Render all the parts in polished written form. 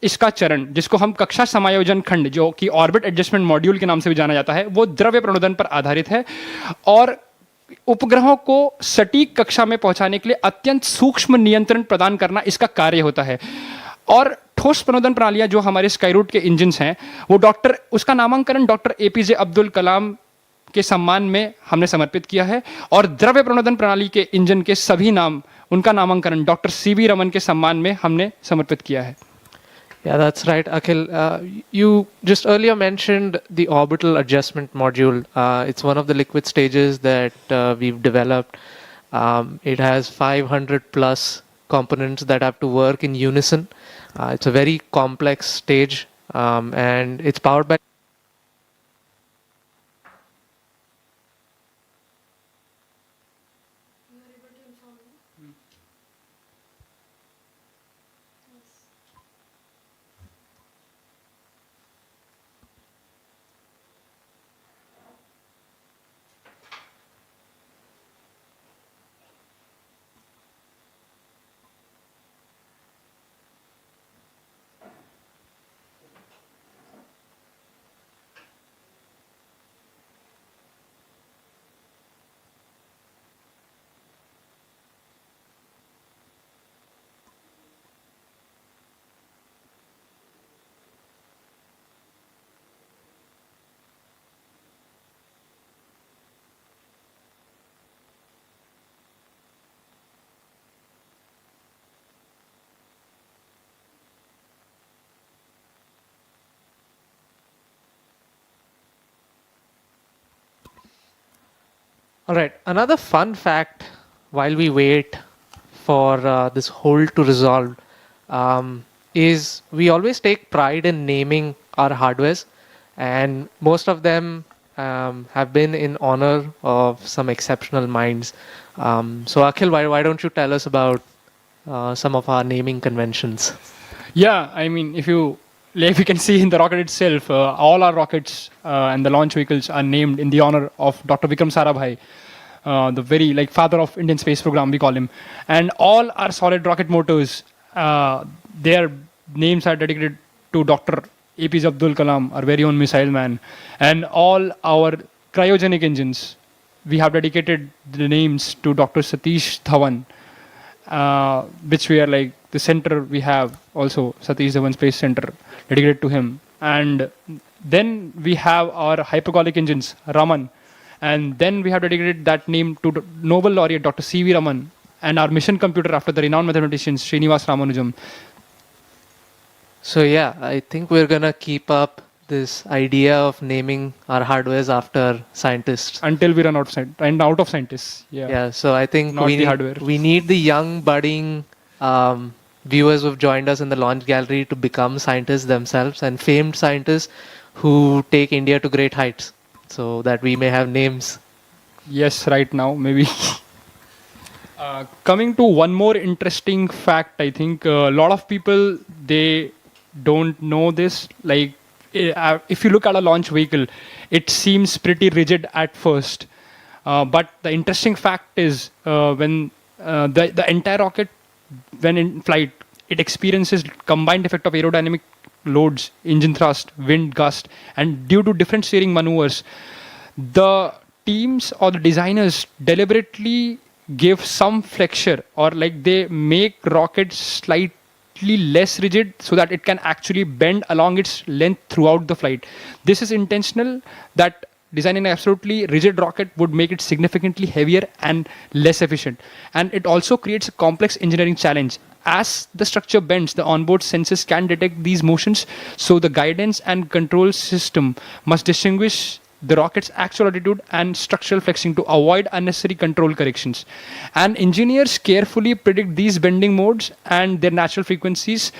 इसका चरण, जिसको हम कक्षा समायोजन खंड, जो कि ऑर्बिट एडजस्टमेंट मॉड्यूल के नाम से भी जाना जाता है, वो द्रव्य प्रणोदन पर आधारित है और उपग्रहों को सटीक कक्षा में पहुंचाने के लिए अत्यंत सूक्ष्म नियंत्रण प्रदान करना इसका कार्य होता है। और ठोस प्रणोदन प्रणालियां जो हमारे स्काईरूट के इंजन हैं, वो उसका नामांकन डॉक्टर एपीजे अब्दुल कलाम के सम्मान में हमने समर्पित किया है। और द्रव्य प्रणोदन प्रणाली के इंजन के सभी नाम, उनका नामांकन डॉक्टर सीवी रमन के सम्मान में हमने समर्पित किया है। Yeah, that's right, Akhil. You just earlier mentioned the orbital adjustment module. It's one of the liquid stages that we've developed. It has 500 plus components that have to work in unison. It's a very complex stage, and it's powered by All right. Another fun fact while we wait for this hole to resolve is we always take pride in naming our hardwares, and most of them have been in honor of some exceptional minds. So Akhil, why don't you tell us about some of our naming conventions? Yeah, I mean, if you can see in the rocket itself, all our rockets and the launch vehicles are named in the honor of Dr. Vikram Sarabhai, the very father of Indian space program, we call him. And all our solid rocket motors, their names are dedicated to Dr. APJ Abdul Kalam, our very own missile man. And all our cryogenic engines, we have dedicated the names to Dr. Satish Dhawan, which we are the center we have also, Satish Dhawan Space Center, dedicated to him. And then we have our hypergolic engines, Raman. And then we have dedicated that name to Nobel laureate Dr. C.V. Raman, and our mission computer after the renowned mathematician Srinivas Ramanujam. So yeah, I think we're gonna keep up this idea of naming our hardwares after scientists until we run out of scientists. Yeah. So I think we need the young budding viewers who've joined us in the launch gallery to become scientists themselves, and famed scientists who take India to great heights, so that we may have names. Yes, right now maybe. Coming to one more interesting fact, I think a lot of people, they don't know this. If you look at a launch vehicle, it seems pretty rigid at first. But the interesting fact is when the entire rocket, when in flight, it experiences combined effect of aerodynamic loads, engine thrust, wind gust, and due to different steering maneuvers, the teams or the designers deliberately give some flexure, or they make rockets slightly less rigid so that it can actually bend along its length throughout the flight. This is intentional, that designing an absolutely rigid rocket would make it significantly heavier and less efficient. And it also creates a complex engineering challenge. As the structure bends, the onboard sensors can detect these motions, so the guidance and control system must distinguish the rocket's actual altitude and structural flexing to avoid unnecessary control corrections. And engineers carefully predict these bending modes and their natural frequencies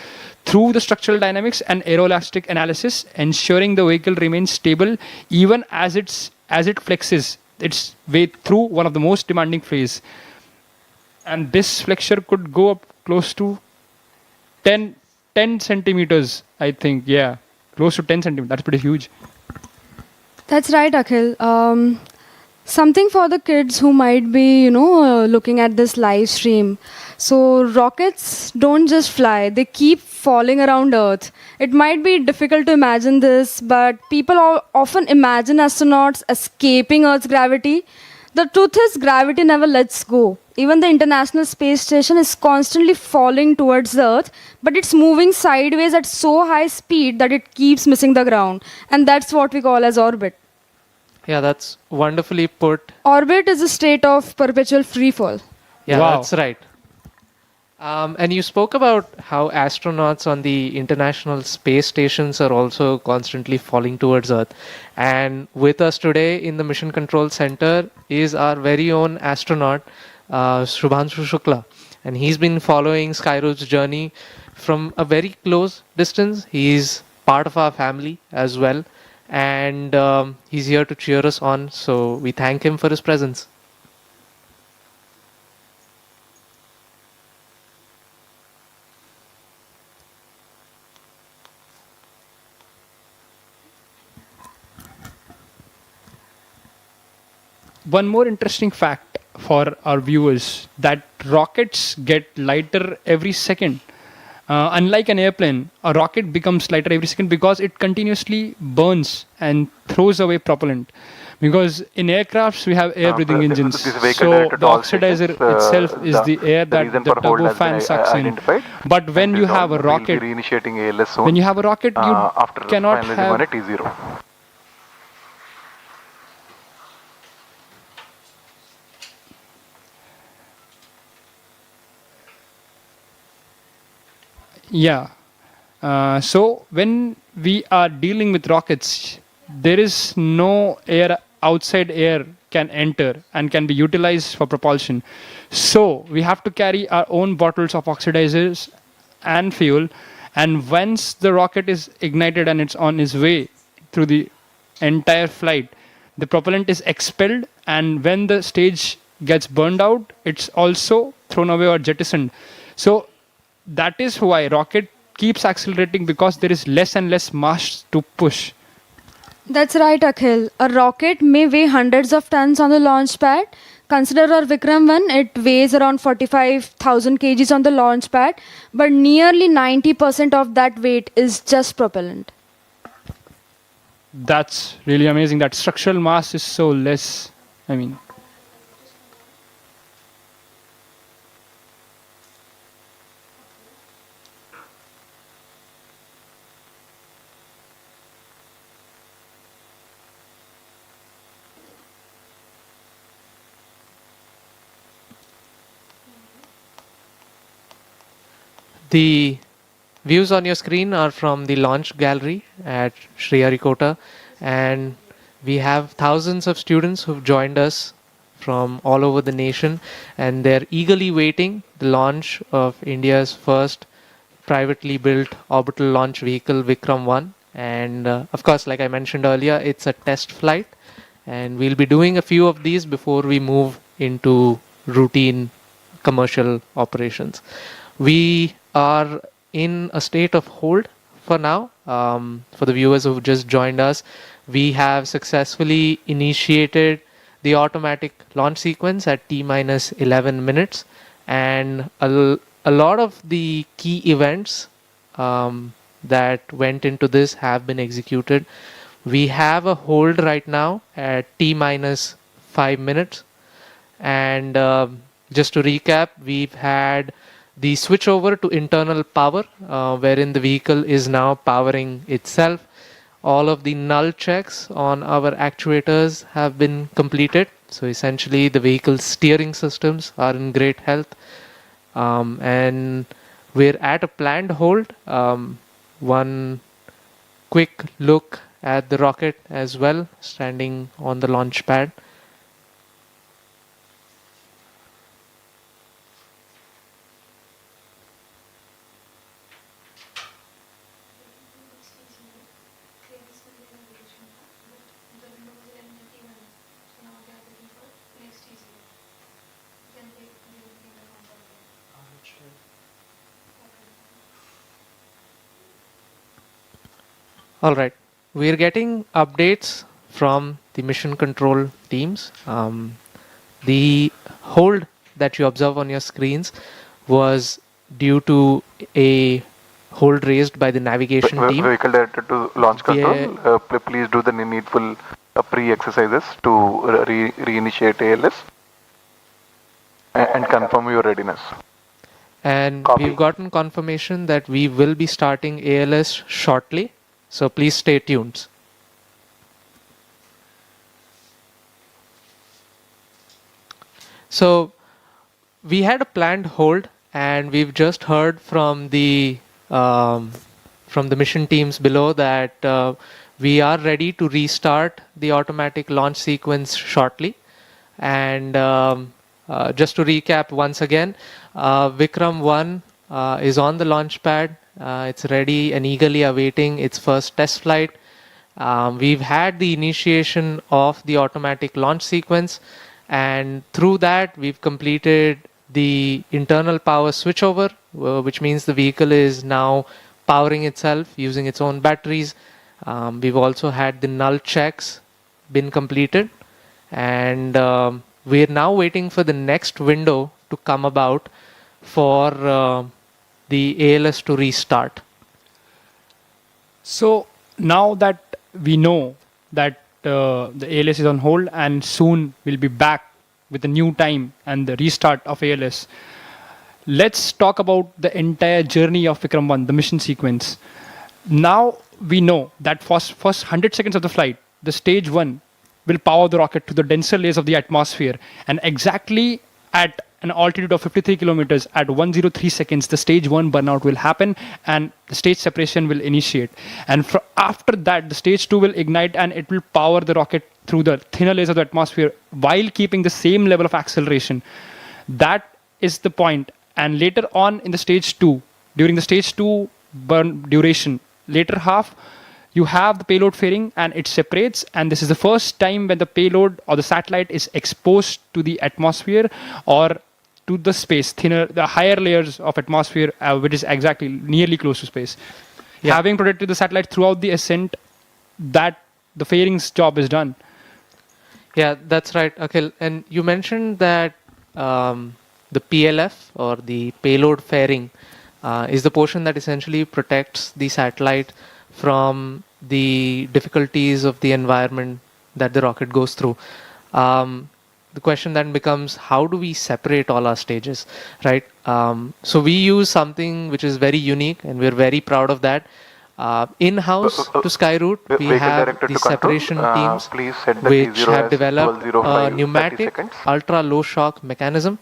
through the structural dynamics and aeroelastic analysis, ensuring the vehicle remains stable even as it flexes its way through one of the most demanding phases. And this flexure could go up close to 10 centimeters, I think. Yeah, close to 10 centimeters. That's pretty huge. That's right, Akhil. Something for the kids who might be, looking at this live stream. So, rockets don't just fly, they keep falling around Earth. It might be difficult to imagine this, but people often imagine astronauts escaping Earth's gravity. The truth is, gravity never lets go. Even the International Space Station is constantly falling towards the Earth, but it's moving sideways at so high speed that it keeps missing the ground. And that's what we call as orbit. Yeah, that's wonderfully put. Orbit is a state of perpetual free fall. Yeah, Wow. that's right. And you spoke about how astronauts on the international space stations are also constantly falling towards Earth. And with us today in the Mission Control Center is our very own astronaut, Shubhanshu Shukla. And he's been following Skyroot's journey from a very close distance. He's part of our family as well. And he's here to cheer us on. So we thank him for his presence. One more interesting fact for our viewers that rockets get lighter every second. Unlike an airplane, a rocket becomes lighter every second because it continuously burns and throws away propellant. Because in aircrafts we have air breathing engines, this vehicle so directed the to all oxydizer stations, itself is the air the that reason the for hold has been turbofan sucks in. identified. But when you have a We'll be rocket, reinitiating ALS soon. when you have a rocket, you after cannot finalizing on have a T0. Yeah. So when we are dealing with rockets, there is no air outside air can enter and can be utilized for propulsion. So we have to carry our own bottles of oxidizers and fuel. And once the rocket is ignited and it's on its way through the entire flight, the propellant is expelled. And when the stage gets burned out, it's also thrown away or jettisoned. So that is why rocket keeps accelerating, because there is less and less mass to push. That's right, Akhil. A rocket may weigh hundreds of tons on the launch pad. Consider our Vikram 1, it weighs around 45,000 kgs on the launch pad, but nearly 90% of that weight is just propellant. That's really amazing. That structural mass is so less. I mean, The views on your screen are from the launch gallery at Sriharikota, and we have thousands of students who've joined us from all over the nation, and they're eagerly waiting the launch of India's first privately built orbital launch vehicle, Vikram 1. And of course, like I mentioned earlier, it's a test flight, and we'll be doing a few of these before we move into routine commercial operations. We are in a state of hold for now. For the viewers who've just joined us, we have successfully initiated the automatic launch sequence at T-minus 11 minutes, and a lot of the key events that went into this have been executed. We have a hold right now at T-minus 5 minutes, and just to recap, we've had the switch over to internal power, wherein the vehicle is now powering itself. All of the null checks on our actuators have been completed. So essentially the vehicle's steering systems are in great health. And we're at a planned hold. One quick look at the rocket as well, standing on the launch pad. All right, we're getting updates from the mission control teams. The hold that you observe on your screens was due to a hold raised by the navigation team. Vehicle directed to launch control. Please do the needful pre-exercises to reinitiate ALS and confirm your readiness. And Copy. we've gotten confirmation that we will be starting ALS shortly. So please stay tuned. So we had a planned hold, and we've just heard from the mission teams below that we are ready to restart the automatic launch sequence shortly. And just to recap once again, Vikram 1 is on the launch pad. It's ready and eagerly awaiting its first test flight. We've had the initiation of the automatic launch sequence, and through that we've completed the internal power switchover, which means the vehicle is now powering itself using its own batteries. We've also had the null checks been completed, and we're now waiting for the next window to come about for the ALS to restart. So now that we know that the ALS is on hold and soon we'll be back with a new time and the restart of ALS, let's talk about the entire journey of Vikram 1, the mission sequence. Now we know that first 100 seconds of the flight, the stage 1 will power the rocket to the denser layers of the atmosphere, and exactly at an altitude of 53 kilometers at 103 seconds, the stage 1 burnout will happen and the stage separation will initiate. And after that, the stage 2 will ignite and it will power the rocket through the thinner layers of the atmosphere while keeping the same level of acceleration. That is the point. And later on in the stage 2, during the stage 2 burn duration, later half, you have the payload fairing and it separates, and this is the first time when the payload or the satellite is exposed to the atmosphere or to the space, the higher layers of atmosphere, which is exactly nearly close to space. Yeah. Having protected the satellite throughout the ascent, that the fairing's job is done. Yeah, that's right, Akhil. And you mentioned that the PLF, or the payload fairing, is the portion that essentially protects the satellite from the difficulties of the environment that the rocket goes through. The question then becomes, how do we separate all our stages, right? So we use something which is very unique, and we're very proud of that. In-house to Skyroot, we have the separation teams which have developed a pneumatic ultra-low shock mechanism.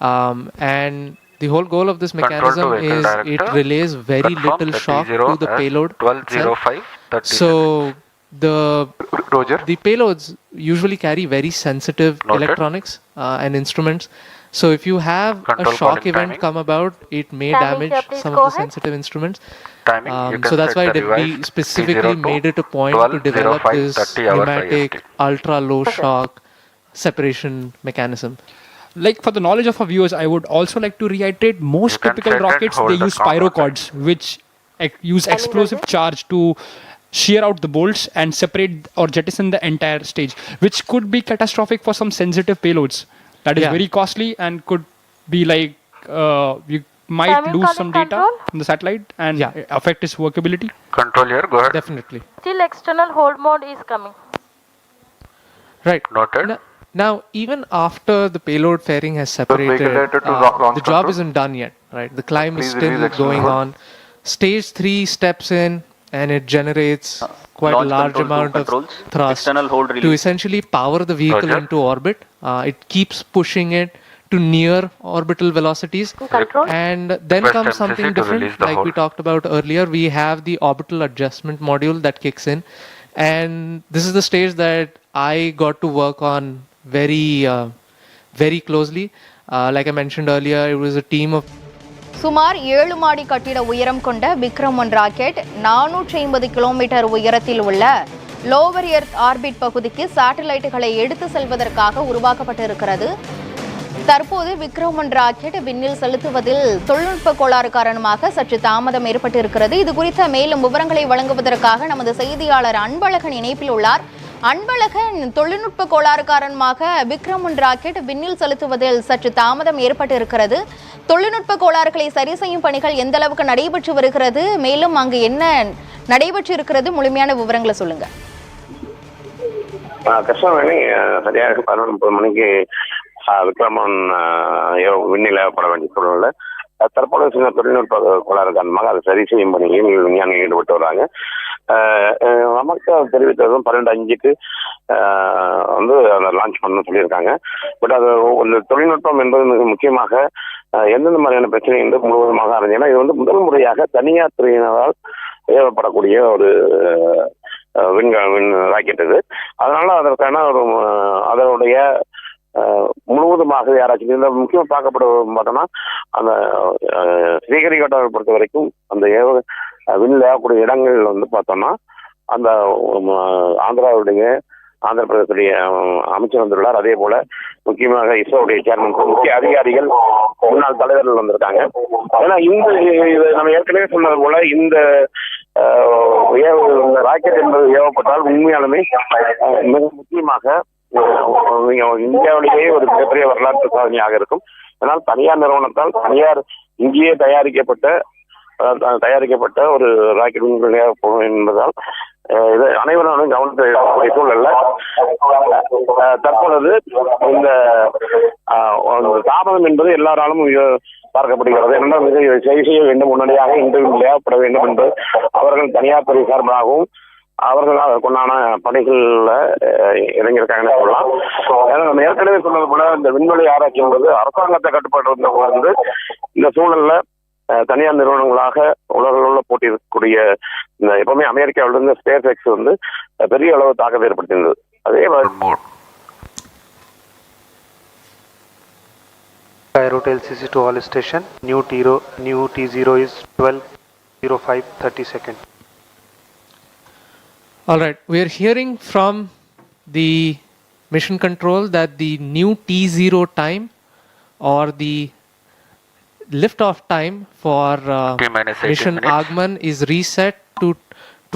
And the whole goal of this mechanism is it relays very little shock to the payload itself. So the payloads usually carry very sensitive electronics and instruments. So if you have a shock event come about, it may damage some of the sensitive instruments. So that's why we specifically made it a point to develop this pneumatic ultra-low shock separation mechanism. Like, for the knowledge of our viewers, I would also like to reiterate, most typical rockets, they use pyrocords, which use explosive charge to shear out the bolts and separate or jettison the entire stage, which could be catastrophic for some sensitive payloads. That is very costly and could be like, you might lose some data from the satellite and affect its workability. Control here, go ahead. Definitely. Still external hold mode is coming. Right. Noted. Now, even after the payload fairing has separated, the job isn't done yet, right? The climb is still going on. Stage 3 steps in and it generates quite a large amount of thrust to essentially power the vehicle into orbit. It keeps pushing it to near orbital velocities. And then comes something different, like we talked about earlier. We have the orbital adjustment module that kicks in. And this is the stage that I got to work on very closely. Like I mentioned earlier, it was a team of சுமார் 7 மாடி கட்டிட உயரம் கொண்ட Vikram 1 rocket 450 kilometre உயரத்தில் உள்ள lower earth orbit பகுதிக்கு சேட்டலைட்டுகளை எடுத்து செல்வதற்காக உருவாக்கப்பட்டிருக்கிறது. தற்போது விக்ரம் 1 ராக்கெட் விண்ணில் செலுத்துவதில் தொழில்நுட்ப கோளாறு காரணமாக சற்று தாமதம் ஏற்பட்டிருக்கிறது. இது குறித்த மேலும் விவரங்களை வழங்குவதற்காக நமது செய்தியாளர் அன்பழகன் இணைப்பில் உள்ளார். அன்பழகன் தொழில்நுட்ப கோளாறு காரணமாக விக்ரம் 1 ராக்கெட் விண்ணில் செலுத்துவதில் சற்று தாமதம் ஏற்பட்டு இருக்கிறது. தொழில்நுட்ப கோளாறுகளை சரி செய்யும் பணிகள் எந்த அளவுக்கு நடைபெற்று வருகிறது, மேலும் அங்கு என்ன நடைபெற்று இருக்கிறது, முழுமையான விவரங்களை சொல்லுங்க. கிருஷ்ணவேணி, சரியாக 11:30 மணிக்கு விக்ரமன் விண்ணில் ஏவப்பட வேண்டிய சூழ்நிலை. தற்போது சின்ன தொழில்நுட்ப கோளாறு காரணமாக அதை சரி செய்யும் பணியில் விஞ்ஞானிகள் ஈடுபட்டு வராங்க. நமக்கு தெரிவித்ததும் 12:05க்கு வந்து அதை லான்ச் பண்ண சொல்லியிருக்காங்க. பட் அது ஒரு தொழில்நுட்பம் என்பது மிக முக்கியமாக எந்தெந்த மாதிரியான பிரச்சனை என்று முழுவதுமாக அறிஞ்சேன்னா, இது வந்து முதல் முறையாக தனியார் துறையினரால் ஏவப்படக்கூடிய ஒரு விண் ராக்கெட் இது. அதனால அதற்கான ஒரு அதனுடைய முழுவதுமாக யாராச்சும் இந்த முக்கியமாக பார்க்கப்படும் பார்த்தோம்னா, அந்த ஸ்ரீஹரிகோட்டாவை பொறுத்த வரைக்கும் அந்த விண்ணில் ஏவக்கூடிய இடங்கள் வந்து பார்த்தோம்னா, அந்த ஆந்திர பிரதேசத்துடைய அமைச்சர் வந்துள்ளார். அதே போல முக்கியமாக இஸ்ரோவுடைய சேர்மன், முக்கிய அதிகாரிகள், முன்னாள் தலைவர்கள் வந்திருக்காங்க. ஏன்னா நம்ம ஏற்கனவே சொன்னது போல இந்த ராக்கெட் என்பது ஏவப்பட்டால் உண்மையாலுமே மிக முக்கியமாக இந்தியாவிலேயே ஒரு மிகப்பெரிய வரலாற்று சாதனையாக இருக்கும். அதனால் தனியார் நிறுவனத்தால் இங்கேயே தயாரிக்கப்பட்ட ஒரு ராக்கெட் போகும் என்பதால் இது அனைவரும் கவனத்தை சூழல்ல தற்பொழுது இந்த தாமதம் என்பது எல்லாராலும் பார்க்கப்படுகிறது. என்னென்ன சரி செய்ய வேண்டும், உடனடியாக இன்று ஏவப்பட வேண்டும் என்று அவர்கள் தனியார் துறை சார்பாகவும் அவர்கள் அதற்குண்டான பணிகள்ல இறங்கியிருக்காங்கன்னு சொல்லலாம். ஏன்னா நம்ம ஏற்கனவே சொன்னது போல இந்த விண்வெளி ஆராய்ச்சி என்பது அரசாங்கத்தை கட்டுப்பாட்டு வந்து இந்த சூழல்ல தனியார் நிறுவனங்களாக உலகில் போட்டி இருக்கக்கூடிய இந்த எப்பவுமே அமெரிக்காவிலிருந்து ஸ்பேஸ் எக்ஸ் வந்து பெரிய அளவு தாக்கத்தை ஏற்படுத்தியிருந்தது. அதே மாதிரி Skyroot LCC to all station. New T0 is 12:05 30 seconds. All right, we are hearing from the mission control that the new T0 time or the liftoff time for mission Aagaman is reset to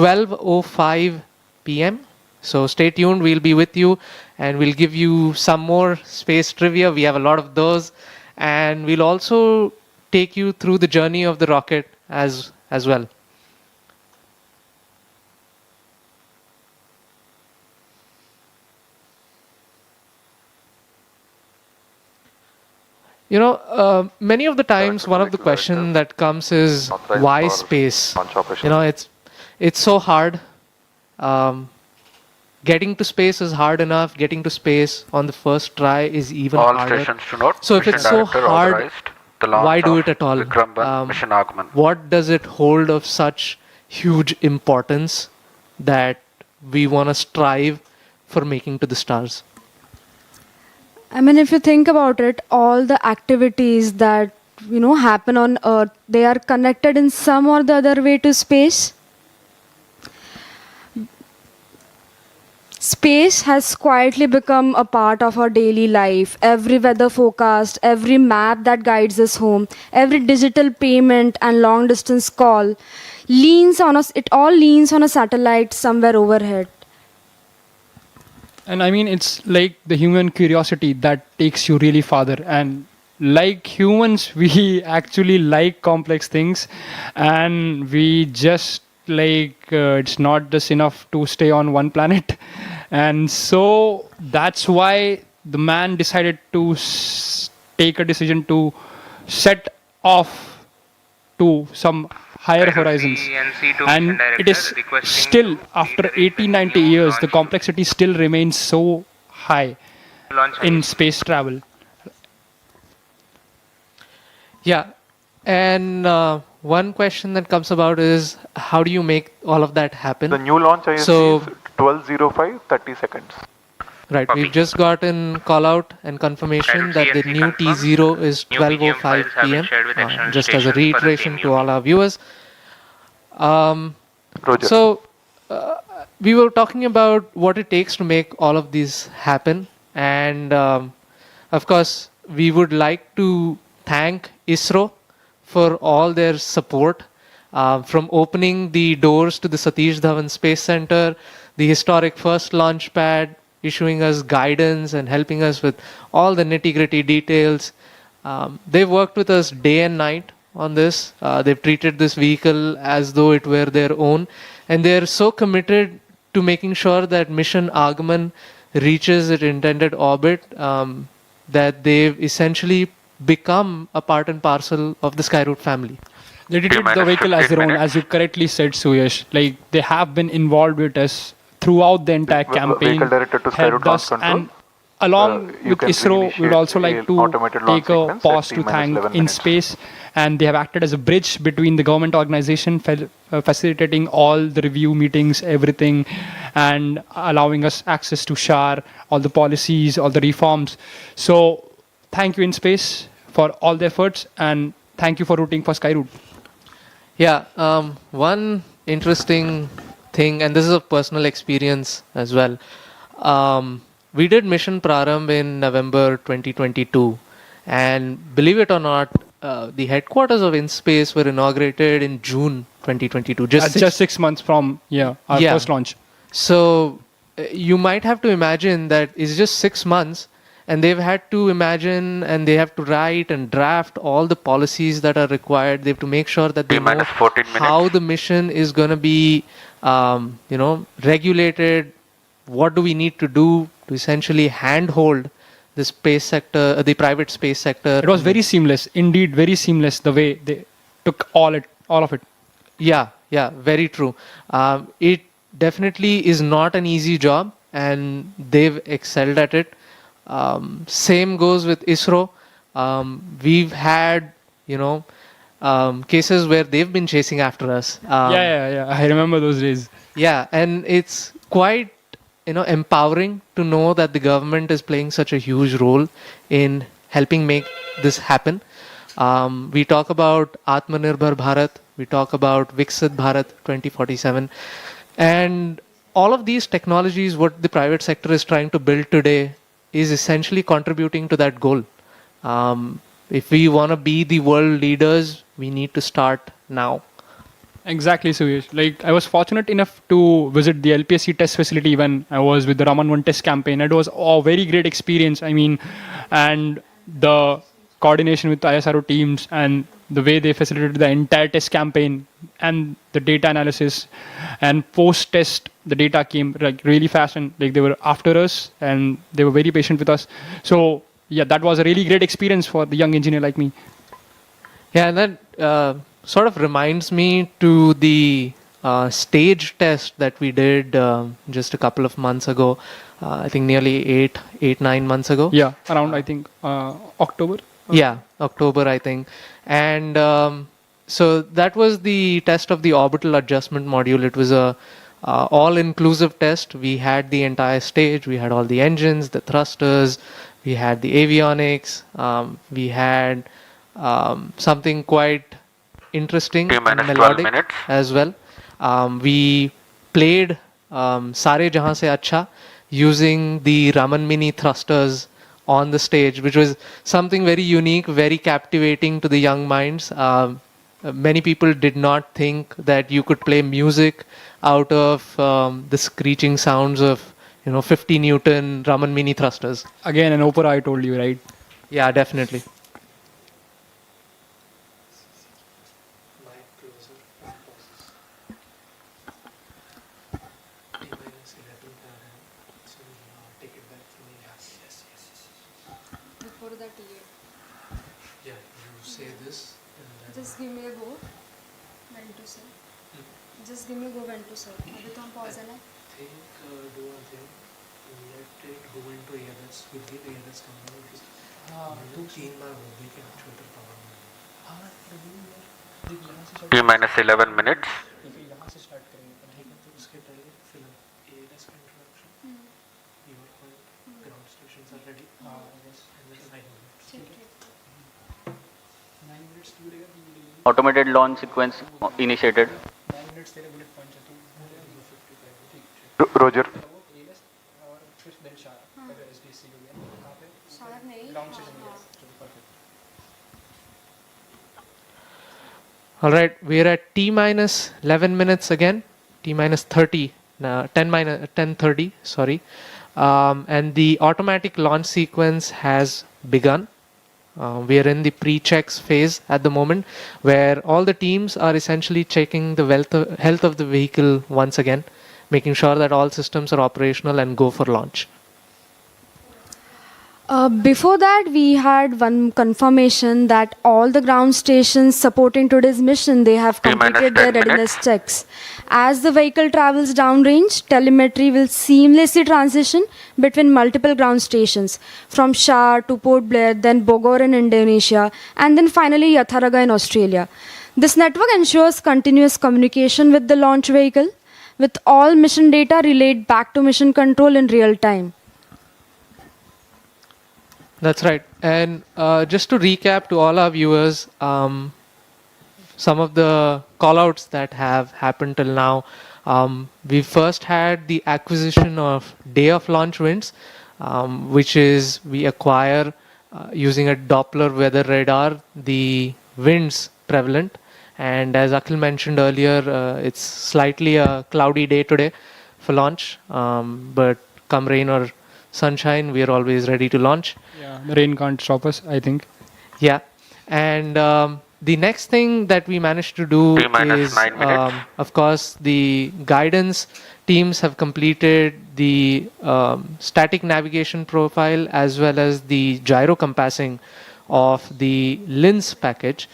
12:05 p.m. So stay tuned, we'll be with you and we'll give you some more space trivia. We have a lot of those, and we'll also take you through the journey of the rocket as well. You know, many of the times one of the questions that comes is why space? You know, it's so hard. Getting to space is hard enough. Getting to space on the first try is even all harder. Stations to note, so if it's so hard, why do it at all? Mission Aagaman. What does it hold of such huge importance that we want to strive for making to the stars? I mean, if you think about it, all the activities that, happen on Earth, they are connected in some or the other way to space. Space has quietly become a part of our daily life. Every weather forecast, every map that guides us home, every digital payment and long distance call it all leans on a satellite somewhere overhead. And I mean, it's like the human curiosity that takes you really farther. And like humans, we actually like complex things, and we just it's not just enough to stay on one planet. And so that's why the man decided to take a decision to set off to some higher horizons. And it is still, after 80-90 years, the complexity still remains so high in space travel. Yeah, and one question that comes about is how do you make all of that happen? The new launch ISC is 12:05 30 seconds. Right, we've just gotten call out and confirmation that the new T0 is 12:05 p.m. Just as a reiteration to all our viewers. Roger. So we were talking about what it takes to make all of these happen, and of course we would like to thank ISRO for all their support. From opening the doors to the Satish Dhawan Space Center, the historic first launch pad, issuing us guidance and helping us with all the nitty-gritty details. They've worked with us day and night on this. They've treated this vehicle as though it were their own, and they're so committed to making sure that mission Aagaman reaches its intended orbit, that they've essentially become a part and parcel of the Skyroot family. They treated the vehicle as their own, as you correctly said, Suyash. Like, they have been involved with us throughout the entire campaign. Vehicle directed to Skyroot helped launch us, control. and along You with can ISRO, we would also like initiate to automated launch take a sequence pause at to thank T-11 minutes. InSpace, and they have acted as a bridge between the government organization, facilitating all the review meetings, everything, and allowing us access to SHAR, all the policies, all the reforms. So thank you, InSpace, for all the efforts, and thank you for rooting for Skyroot. Yeah, one interesting thing, and this is a personal experience as well. We did Mission Prarambh in November 2022, and believe it or not, the headquarters of InSpace were inaugurated in June 2022. Just 6 months from our first launch. So you might have to imagine that it's just 6 months, and they've had to imagine and they have to write and draft all the policies that are required. They have to make sure that they know 14 minutes. how the mission is going to be, regulated. What do we need to do to essentially handhold the space sector, the private space sector? It was very seamless, indeed, very seamless. The way they took all of it. Yeah, very true. It definitely is not an easy job, and they've excelled at it. Same goes with ISRO. We've had, cases where they've been chasing after us. Yeah. I remember those days. Yeah, and it's quite, empowering to know that the government is playing such a huge role in helping make this happen. We talk about Atmanirbhar Bharat, we talk about Viksit Bharat 2047, and all of these technologies, what the private sector is trying to build today, is essentially contributing to that goal. If we want to be the world leaders, we need to start now. Exactly, Suyesh. Like, I was fortunate enough to visit the LPSC test facility when I was with the Raman 1 test campaign. It was a very great experience. I mean, and the coordination with the ISRO teams and the way they facilitated the entire test campaign and the data analysis, and post-test, the data came like really fast, and like they were after us and they were very patient with us. So yeah, that was a really great experience for the young engineer like me. Yeah, and that sort of reminds me to the stage test that we did just a couple of months ago. I think nearly 9 months ago. Yeah, around I think October. Yeah, October I think. And so that was the test of the orbital adjustment module. It was a all-inclusive test. We had the entire stage. We had all the engines, the thrusters. We had the avionics. We had something quite interesting and melodic as well. We played Sare Jahan Se Acha using the Raman Mini thrusters on the stage, which was something very unique, very captivating to the young minds. Many people did not think that you could play music out of the screeching sounds of 50 Newton Raman Mini thrusters. Again, an opera, I told you, right? Yeah, definitely. Before the TA. Yeah, you say this. Just give me a go. When to say. Just give me a go when to say. अभी तो हम pause है ना. Do one thing. Let it go into ALS. We'll give ALS command. दो तीन बार हो गई कि actuator power में. T-11 minutes. यहाँ से start करेंगे तो उसके पहले फिर ALS का introduction. Your point ground stations are ready. Yes. And then 9 minutes. 9 minutes की मिलेगा. Automated launch sequence initiated. 9 minutes तेरे bullet points है तो Roger. और फिर then SHAR. अगर SDC हो गया कहाँ पे? SHAR नहीं. Ground station में. All right, we're at T minus 11 minutes again, T minus 30, 10 minus 10:30, sorry. And the automatic launch sequence has begun. We are in the pre-checks phase at the moment, where all the teams are essentially checking the health of the vehicle once again, making sure that all systems are operational and go for launch. Before that, we had one confirmation that all the ground stations supporting today's mission, they have completed their readiness checks. As the vehicle travels downrange, telemetry will seamlessly transition between multiple ground stations, from Shah to Port Blair, then Bogor in Indonesia, and then finally Yatharagga in Australia. This network ensures continuous communication with the launch vehicle, with all mission data relayed back to mission control in real time. That's right. And just to recap to all our viewers, some of the callouts that have happened till now. We first had the acquisition of day of launch winds, which is we acquire using a Doppler weather radar the winds prevalent. And as Akhil mentioned earlier, it's slightly a cloudy day today for launch, but come rain or sunshine, we are always ready to launch. Yeah, the rain can't stop us, I think. Yeah. And the next thing that we managed to do is, of course, the guidance teams have completed the static navigation profile as well as the gyro compassing of the lens package.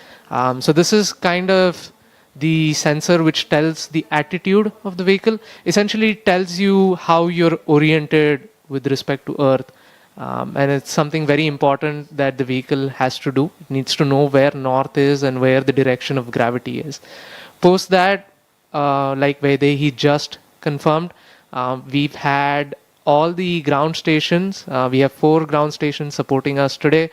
So this is kind of the sensor which tells the attitude of the vehicle, essentially tells you how you're oriented with respect to Earth. And it's something very important that the vehicle has to do. It needs to know where north is and where the direction of gravity is. Post that, like he just confirmed, we've had all the ground stations. We have 4 ground stations supporting us today.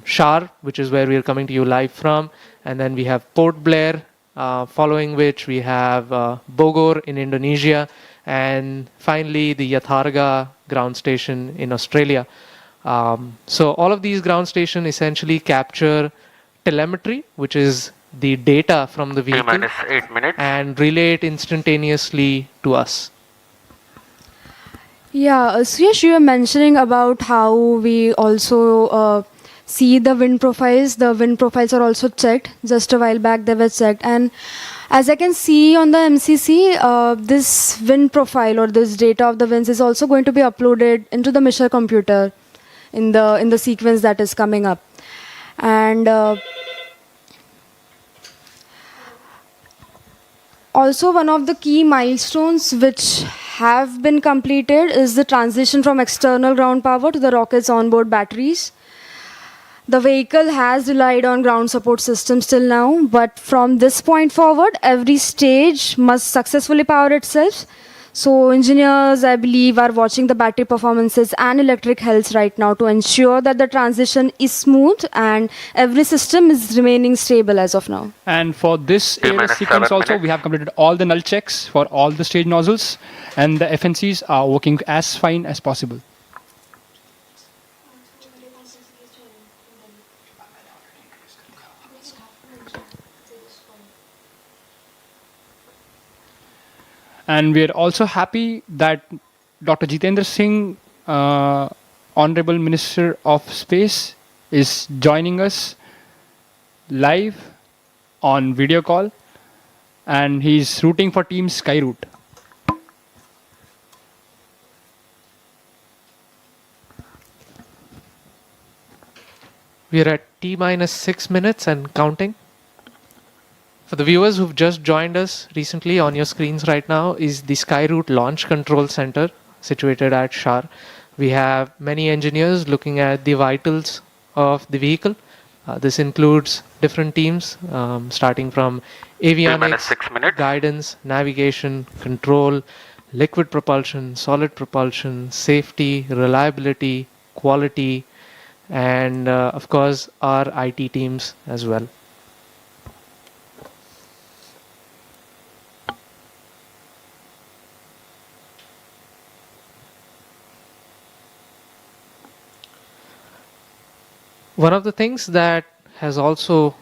Shar, which is where we are coming to you live from. And then we have Port Blair, following which we have Bogor in Indonesia. And finally, the Yatharagga ground station in Australia. So all of these ground stations essentially capture telemetry, which is the data from the vehicle, and relay it instantaneously to us. Yeah, Suyash, you were mentioning about how we also see the wind profiles. The wind profiles are also checked. Just a while back, they were checked. And as I can see on the MCC, this wind profile or this data of the winds is also going to be uploaded into the mission computer in the sequence that is coming up. And also one of the key milestones which have been completed is the transition from external ground power to the rocket's onboard batteries. The vehicle has relied on ground support systems till now, but from this point forward, every stage must successfully power itself. So engineers, I believe, are watching the battery performances and electric health right now to ensure that the transition is smooth and every system is remaining stable as of now. And for this ALS sequence also, we have completed all the null checks for all the stage nozzles, and the FNCs are working as fine as possible. And we are also happy that Dr. Jitendra Singh, Honorable Minister of Space, is joining us live on video call, and he's rooting for Team Skyroot. We are at T minus 6 minutes and counting. For the viewers who've just joined us recently, on your screens right now is the Skyroot Launch Control Center situated at Shar. We have many engineers looking at the vitals of the vehicle. This includes different teams, starting from avionics, guidance, navigation, control, liquid propulsion, solid propulsion, safety, reliability, quality, and of course our IT teams as well. One of the things that has also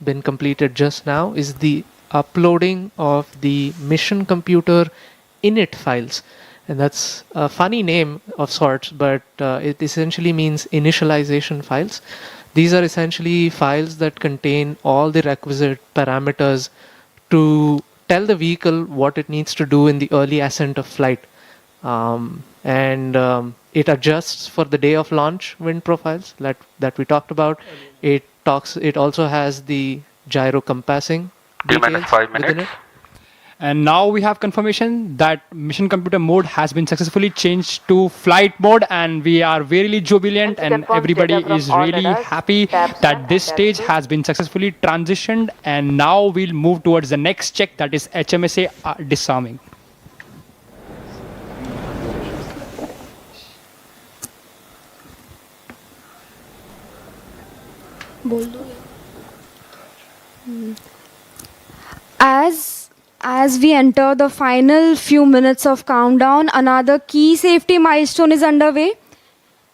been completed just now is the uploading of the mission computer init files. And that's a funny name of sorts, but it essentially means initialization files. These are essentially files that contain all the requisite parameters to tell the vehicle what it needs to do in the early ascent of flight. It adjusts for the day of launch wind profiles that we talked about. It also has the gyro compassing details within it. And now we have confirmation that mission computer mode has been successfully changed to flight mode, and we are really jubilant and everybody is really happy that this stage has been successfully transitioned. And now we'll move towards the next check, that is HMSA disarming. As we enter the final few minutes of countdown, another key safety milestone is underway.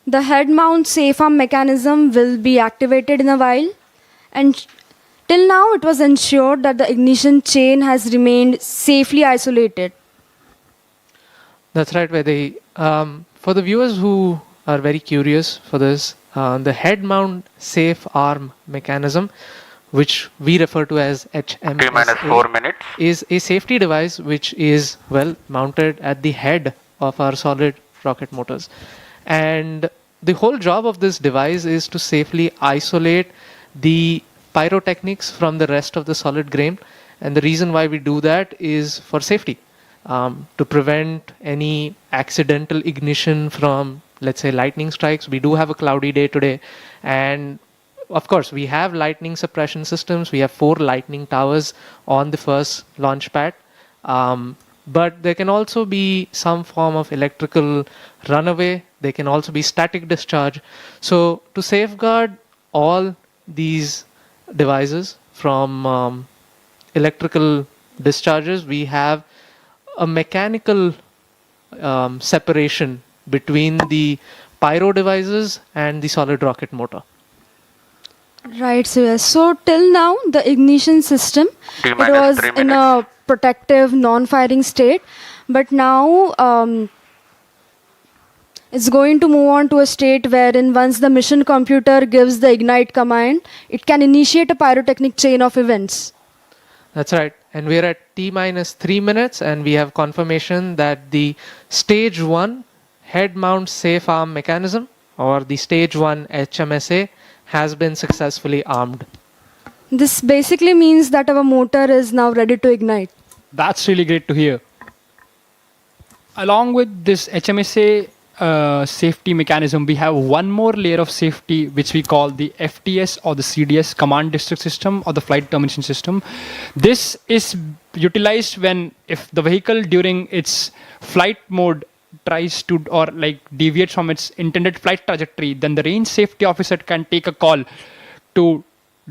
The head mount safe arm mechanism will be activated in a while, and till now it was ensured that the ignition chain has remained safely isolated. That's right, Vedi. For the viewers who are very curious for this, the head mount safe arm mechanism, which we refer to as HMSA, is a safety device which is mounted at the head of our solid rocket motors. And the whole job of this device is to safely isolate the pyrotechnics from the rest of the solid grain. And the reason why we do that is for safety, to prevent any accidental ignition from, let's say, lightning strikes. We do have a cloudy day today, and of course, we have lightning suppression systems. We have 4 lightning towers on the first launch pad. But there can also be some form of electrical runaway. There can also be static discharge. So to safeguard all these devices from electrical discharges, we have a mechanical separation between the pyro devices and the solid rocket motor. Right, so yes. So till now, the ignition system, it was in a protective, non-firing state, but now it's going to move on to a state wherein once the mission computer gives the ignite command, it can initiate a pyrotechnic chain of events. That's right. And we're at T-3 minutes, and we have confirmation that the stage 1 head mount safe arm mechanism, or the stage 1 HMSA, has been successfully armed. This basically means that our motor is now ready to ignite. That's really great to hear. Along with this HMSA safety mechanism, we have one more layer of safety which we call the FTS or the CDS, Command District System, or the Flight Termination System. This is utilized when if the vehicle during its flight mode tries to or deviates from its intended flight trajectory, then the range safety officer can take a call to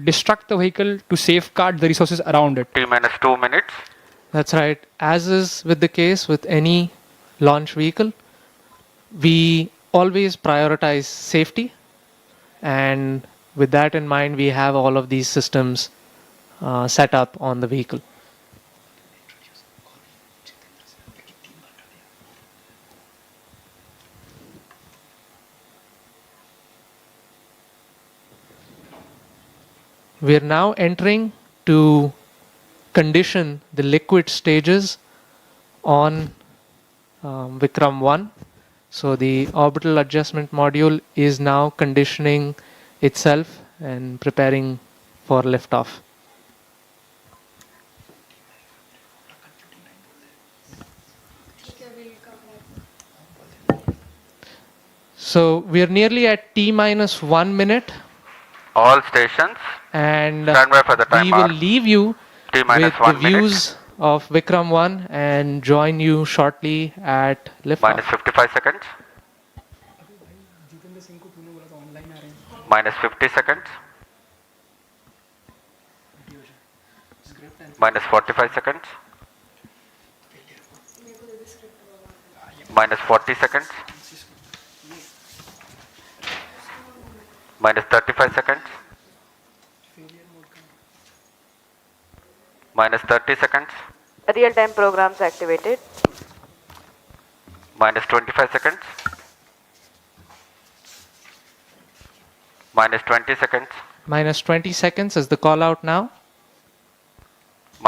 distract the vehicle to safeguard the resources around it. T-2 minutes. That's right. As is with the case with any launch vehicle, we always prioritize safety, and with that in mind, we have all of these systems set up on the vehicle. We are now entering to condition the liquid stages on Vikram 1. So the orbital adjustment module is now conditioning itself and preparing for liftoff. So we are nearly at T-1 minute. All stations. And stand by for the we will leave you with the views of Vikram 1 and join you shortly at liftoff. Minus 55 seconds. Minus 50 seconds. Minus 45 seconds. Minus 40 seconds. Minus 35 seconds. Minus 30 seconds. Real-time programs activated. Minus 25 seconds. Minus 20 seconds. Minus 20 seconds is the call out now.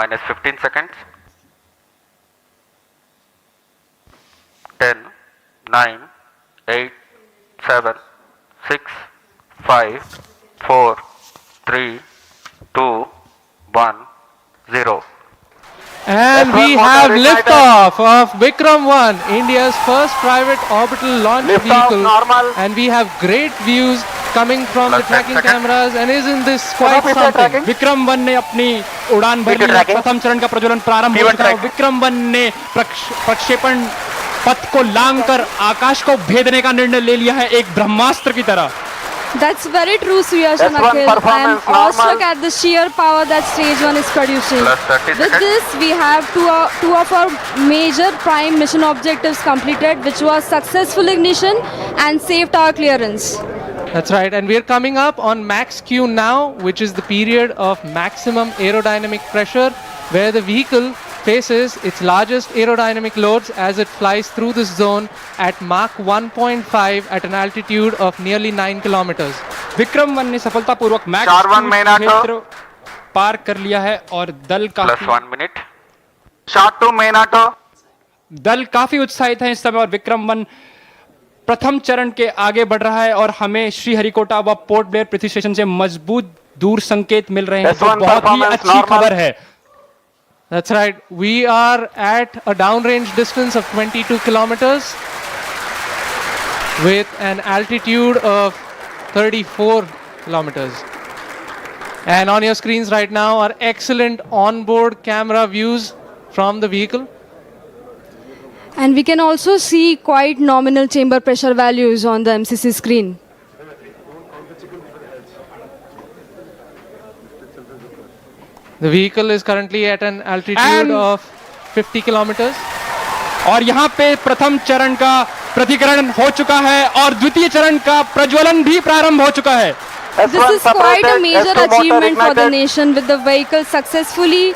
Minus 15 seconds. 10, 9, 8, 7, 6, 5, 4, 3, 2, 1, 0. And we have liftoff of Vikram 1, India's first private orbital launch vehicle. And we have great views coming from the tracking cameras. And isn't this quite something? Vikram 1 ने अपनी उड़ान भरी है। प्रथम चरण का प्रज्वलन प्रारंभ हो चुका है। विक्रम 1 ने प्रक्षेपण पथ को लांघकर आकाश को भेदने का निर्णय ले लिया है एक ब्रह्मास्त्र की तरह। That's very true, Suyash and Akhil. I am awestruck at the sheer power that stage 1 is producing. With this, we have two of our major prime mission objectives completed, which was successful ignition and safe tower clearance. That's right. And we are coming up on max Q now, which is the period of maximum aerodynamic pressure, where the vehicle faces its largest aerodynamic loads as it flies through this zone at Mach 1.5 at an altitude of nearly 9 kilometers. Vikram 1 ने सफलतापूर्वक max क्षेत्र पार कर लिया है और दल Plus 1 minute. Short to main auto. दल काफी उत्साहित है इस समय और विक्रम 1 प्रथम चरण के आगे बढ़ रहा है और हमें श्रीहरिकोटा व पोर्ट ब्लेयर पृथ्वी स्टेशन से मजबूत दूर संकेत मिल रहे हैं, जो बहुत ही अच्छी खबर है। That's right. We are at a downrange distance of 22 kilometers with an altitude of 34 kilometers. And on your screens right now are excellent onboard camera views from the vehicle. And we can also see quite nominal chamber pressure values on the MCC screen. The vehicle is currently at an altitude of 50 kilometers. और यहाँ पे प्रथम चरण का प्रतिकरण हो चुका है और द्वितीय चरण का प्रज्वलन भी प्रारंभ हो चुका है। This is quite a major achievement for the nation, with the vehicle successfully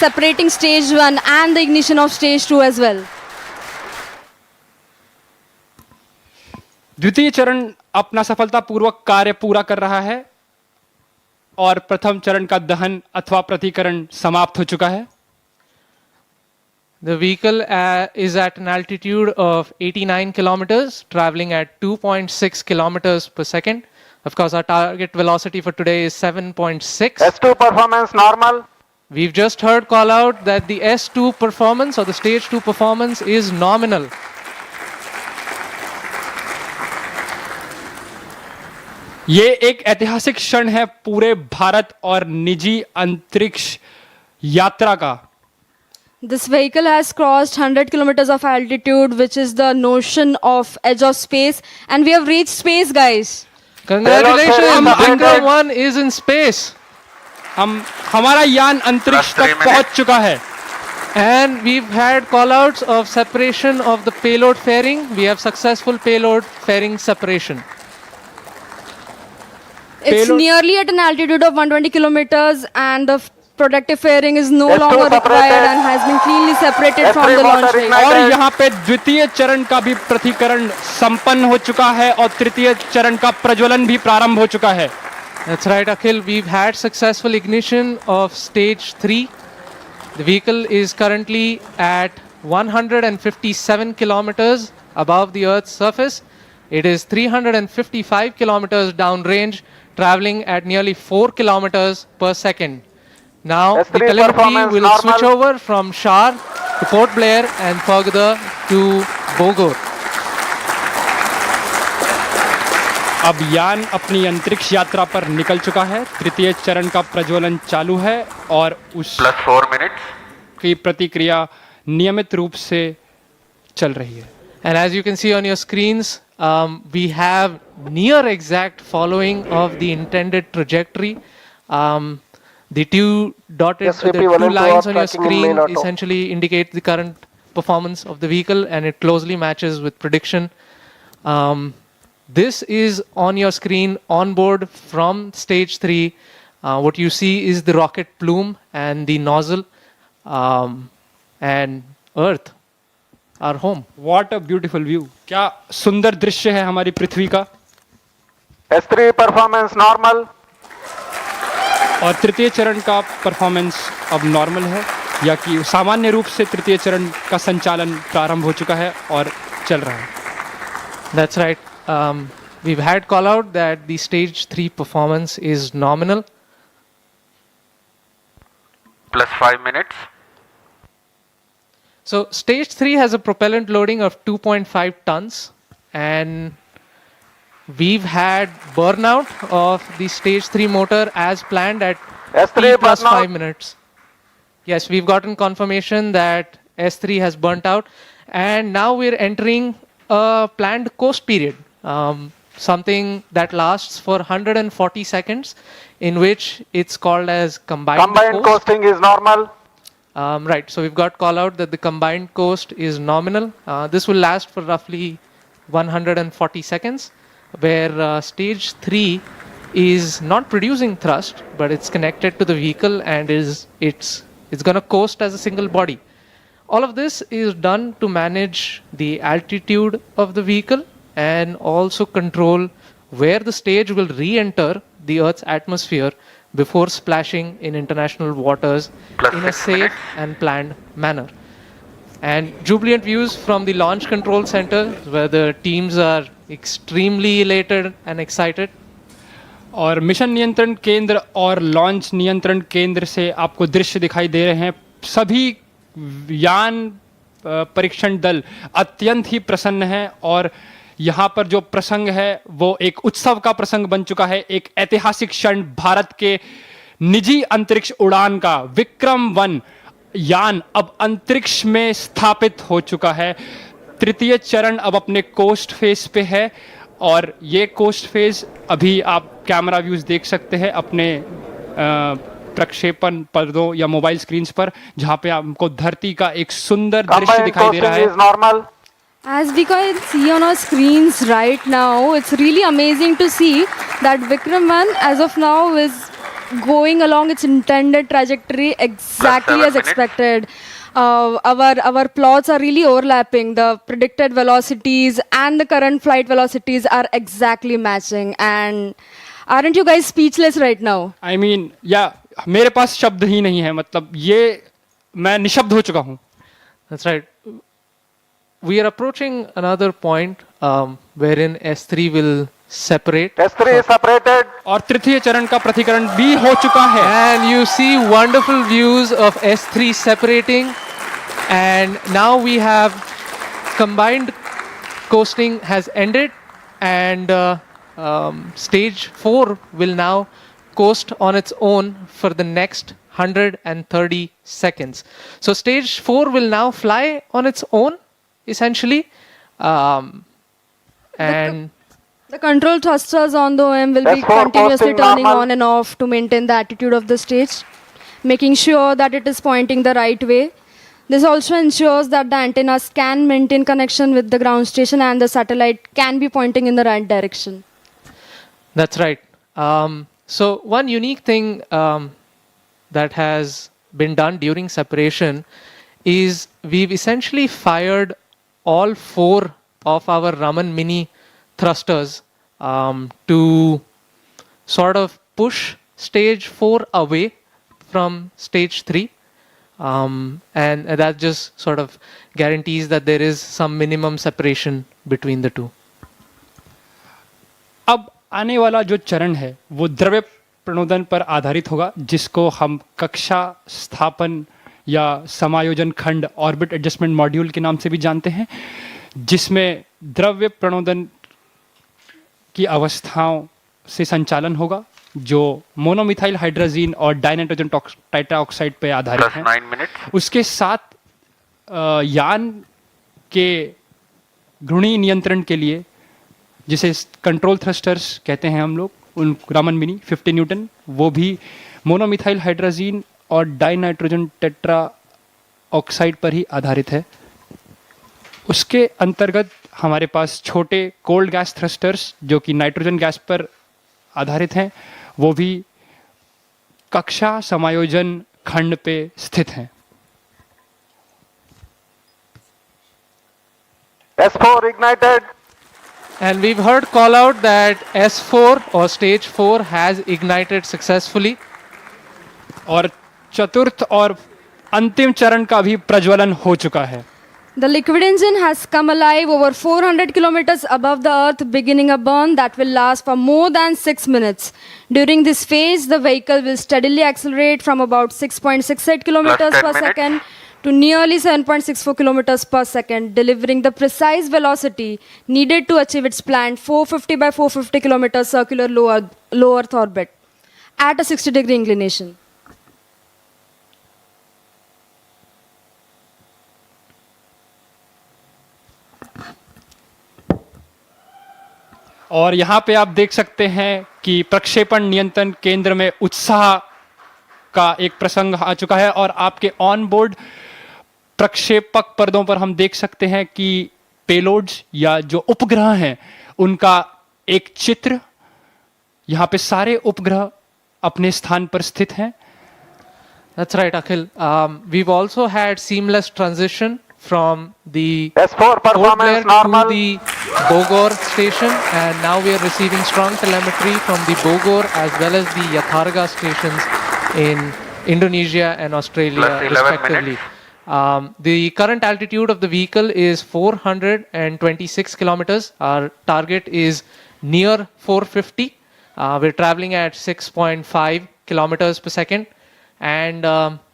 separating stage 1 and the ignition of stage 2 as well. द्वितीय चरण अपना सफलतापूर्वक कार्य पूरा कर रहा है और प्रथम चरण का दहन अथवा प्रतिकरण समाप्त हो चुका है। The vehicle is at an altitude of 89 kilometers, traveling at 2.6 kilometers per second. Of course, our target velocity for today is 7.6. S2 performance normal. We've just heard call out that the S2 performance or the stage 2 performance is nominal. ये एक ऐतिहासिक क्षण है पूरे भारत और निजी अंतरिक्ष यात्रा का। This vehicle has crossed 100 kilometers of altitude, which is the notion of edge of space, and we have reached space, guys. Congratulations, Vikram 1 is in space. हमारा यान अंतरिक्ष तक पहुंच चुका है। And we've had callouts of separation of the payload fairing. We have successful payload fairing separation. It's nearly at an altitude of 120 kilometers, and the protective fairing is no longer required and has been cleanly separated from the launch vehicle. और यहाँ पे द्वितीय चरण का भी प्रतिकरण संपन्न हो चुका है और तृतीय चरण का प्रज्वलन भी प्रारंभ हो चुका है। That's right, Akhil. We've had successful ignition of stage 3. The vehicle is currently at 157 kilometers above the Earth's surface. It is 355 kilometers downrange, traveling at nearly 4 kilometers per second. Now, the telemetry will switch over from Shar to Port Blair and further to Bogor. अब यान अपनी अंतरिक्ष यात्रा पर निकल चुका है। तृतीय चरण का प्रज्वलन चालू है और उस +4 minutes की प्रतिक्रिया नियमित रूप से चल रही है। And as you can see on your screens, we have near exact following of the intended trajectory. The two lines on your screen essentially indicate the current performance of the vehicle, and it closely matches with prediction. This is on your screen on board from stage 3. What you see is the rocket plume and the nozzle, and Earth, our home. What a beautiful view. क्या सुंदर दृश्य है हमारी पृथ्वी का. S3 performance normal. और तृतीय चरण का परफॉर्मेंस अब नॉर्मल है, या कि सामान्य रूप से तृतीय चरण का संचालन प्रारंभ हो चुका है और चल रहा है. That's right. We've had call out that the stage 3 performance is nominal. Plus 5 minutes. So stage 3 has a propellant loading of 2.5 tons, and we've had burnout of the stage 3 motor as planned at S3 T plus burnout. 5 minutes. Yes, we've gotten confirmation that S3 has burnt out, and now we're entering a planned coast period, something that lasts for 140 seconds, in which it's called as combined coast. Coasting is normal. Right, so we've got call out that the combined coast is nominal. This will last for roughly 140 seconds, where stage 3 is not producing thrust, but it's connected to the vehicle and it's going to coast as a single body. All of this is done to manage the altitude of the vehicle and also control where the stage will re-enter the Earth's atmosphere before splashing in international waters in a safe and planned manner. And jubilant views from the launch control center, where the teams are extremely elated and excited. और mission नियंत्रण केंद्र और launch नियंत्रण केंद्र से आपको दृश्य दिखाई दे रहे हैं. सभी यान परीक्षण दल अत्यंत ही प्रसन्न हैं, और यहाँ पर जो प्रसंग है वो एक उत्सव का प्रसंग बन चुका है. एक ऐतिहासिक क्षण, भारत के निजी अंतरिक्ष उड़ान का विक्रम-1 यान अब अंतरिक्ष में स्थापित हो चुका है. तृतीय चरण अब अपने कोस्ट फेज पे है, और ये कोस्ट फेज अभी आप कैमरा व्यूज देख सकते हैं अपने प्रक्षेपण पर्दों या मोबाइल स्क्रीन्स पर, जहां पे आपको धरती का एक सुंदर दृश्य दिखाई दे रहा है. As we can see on our screens right now, it's really amazing to see that Vikram-1 as of now is going along its intended trajectory exactly as expected. Our plots are really overlapping. The predicted velocities and the current flight velocities are exactly matching. And aren't you guys speechless right now? I mean, yeah, मेरे पास शब्द ही नहीं है. मतलब ये मैं निशब्द हो चुका हूँ. That's right. We are approaching another point wherein S3 will separate. S3 is separated. और तृतीय चरण का प्रतिकरण भी हो चुका है. And you see wonderful views of S3 separating. And now we have combined coasting has ended, and stage 4 will now coast on its own for the next 130 seconds. So stage 4 will now fly on its own, essentially, and The control thrusters on the OM will be S4 continuously posting turning normal. on and off to maintain the attitude of the stage, making sure that it is pointing the right way. This also ensures that the antennas can maintain connection with the ground station and the satellite can be pointing in the right direction. that's right. So one unique thing that has been done during separation is we've essentially fired all 4 of our Raman Mini thrusters to sort of push stage 4 away from stage 3. And that just sort of guarantees that there is some minimum separation between the two. अब आने वाला जो चरण है वो द्रव्य प्रणोदन पर आधारित होगा, जिसको हम कक्षा स्थापन या समायोजन खंड ऑर्बिट एडजस्टमेंट मॉड्यूल के नाम से भी जानते हैं, जिसमें द्रव्य प्रणोदन की अवस्थाओं से संचालन होगा, जो मोनोमिथाइल हाइड्रोजीन और डाइनाइट्रोजन टाइट्राऑक्साइड पे आधारित है. 9 minutes. उसके साथ यान के घूर्णी नियंत्रण के लिए, जिसे कंट्रोल थ्रस्टर्स कहते हैं हम लोग, उन रामन मिनी 50 न्यूटन, वो भी मोनोमिथाइल हाइड्रोजीन और डाइनाइट्रोजन टेट्रा ऑक्साइड पर ही आधारित है. उसके अंतर्गत हमारे पास छोटे कोल्ड गैस थ्रस्टर्स जो कि नाइट्रोजन गैस पर आधारित हैं, वो भी कक्षा समायोजन खंड पे स्थित हैं? S4 ignited. And we've heard call out that S4 or stage 4 has ignited successfully. और चतुर्थ और अंतिम चरण का भी प्रज्वलन हो चुका है. The liquid engine has come alive over 400 kilometers above the earth, beginning a burn that will last for more than 6 minutes. During this phase, the vehicle will steadily accelerate from about 6.68 kilometers per second to nearly 7.64 kilometers per second, delivering the precise velocity needed to achieve its planned 450 by 450 kilometers circular low Earth orbit at a 60-degree inclination. और यहाँ पे आप देख सकते हैं कि प्रक्षेपण नियंत्रण केंद्र में उत्साह का एक प्रसंग आ चुका है और आपके ऑन बोर्ड प्रक्षेपक पर्दों पर हम देख सकते हैं कि पेलोड्स या जो उपग्रह हैं उनका एक चित्र, यहाँ पे सारे उपग्रह अपने स्थान पर स्थित हैं. That's right, Akhil. We've also had seamless transition from the S4 performance normal. to the Bogor station, and now we are receiving strong telemetry from the Bogor as well as the Yatharga stations in Indonesia and Australia, Plus 11 respectively. The current altitude of the vehicle is 426 kilometers. Our target is near 450. We're traveling at 6.5 kilometers per second. And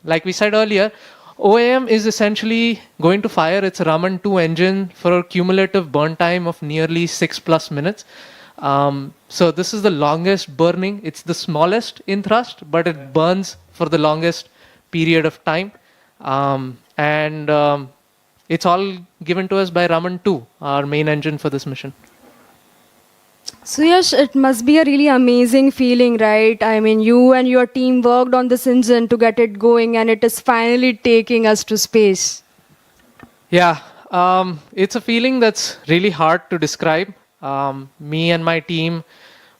like we said earlier, OAM is essentially going to fire its Raman 2 engine for a cumulative burn time of nearly 6+ minutes. So this is the longest burning. It's the smallest in thrust, but it burns for the longest period of time. And it's all given to us by Raman 2, our main engine for this mission. So Yash, it must be a really amazing feeling, right? I mean, you and your team worked on this engine to get it going, and it is finally taking us to space. Yeah, it's a feeling that's really hard to describe. Me and my team,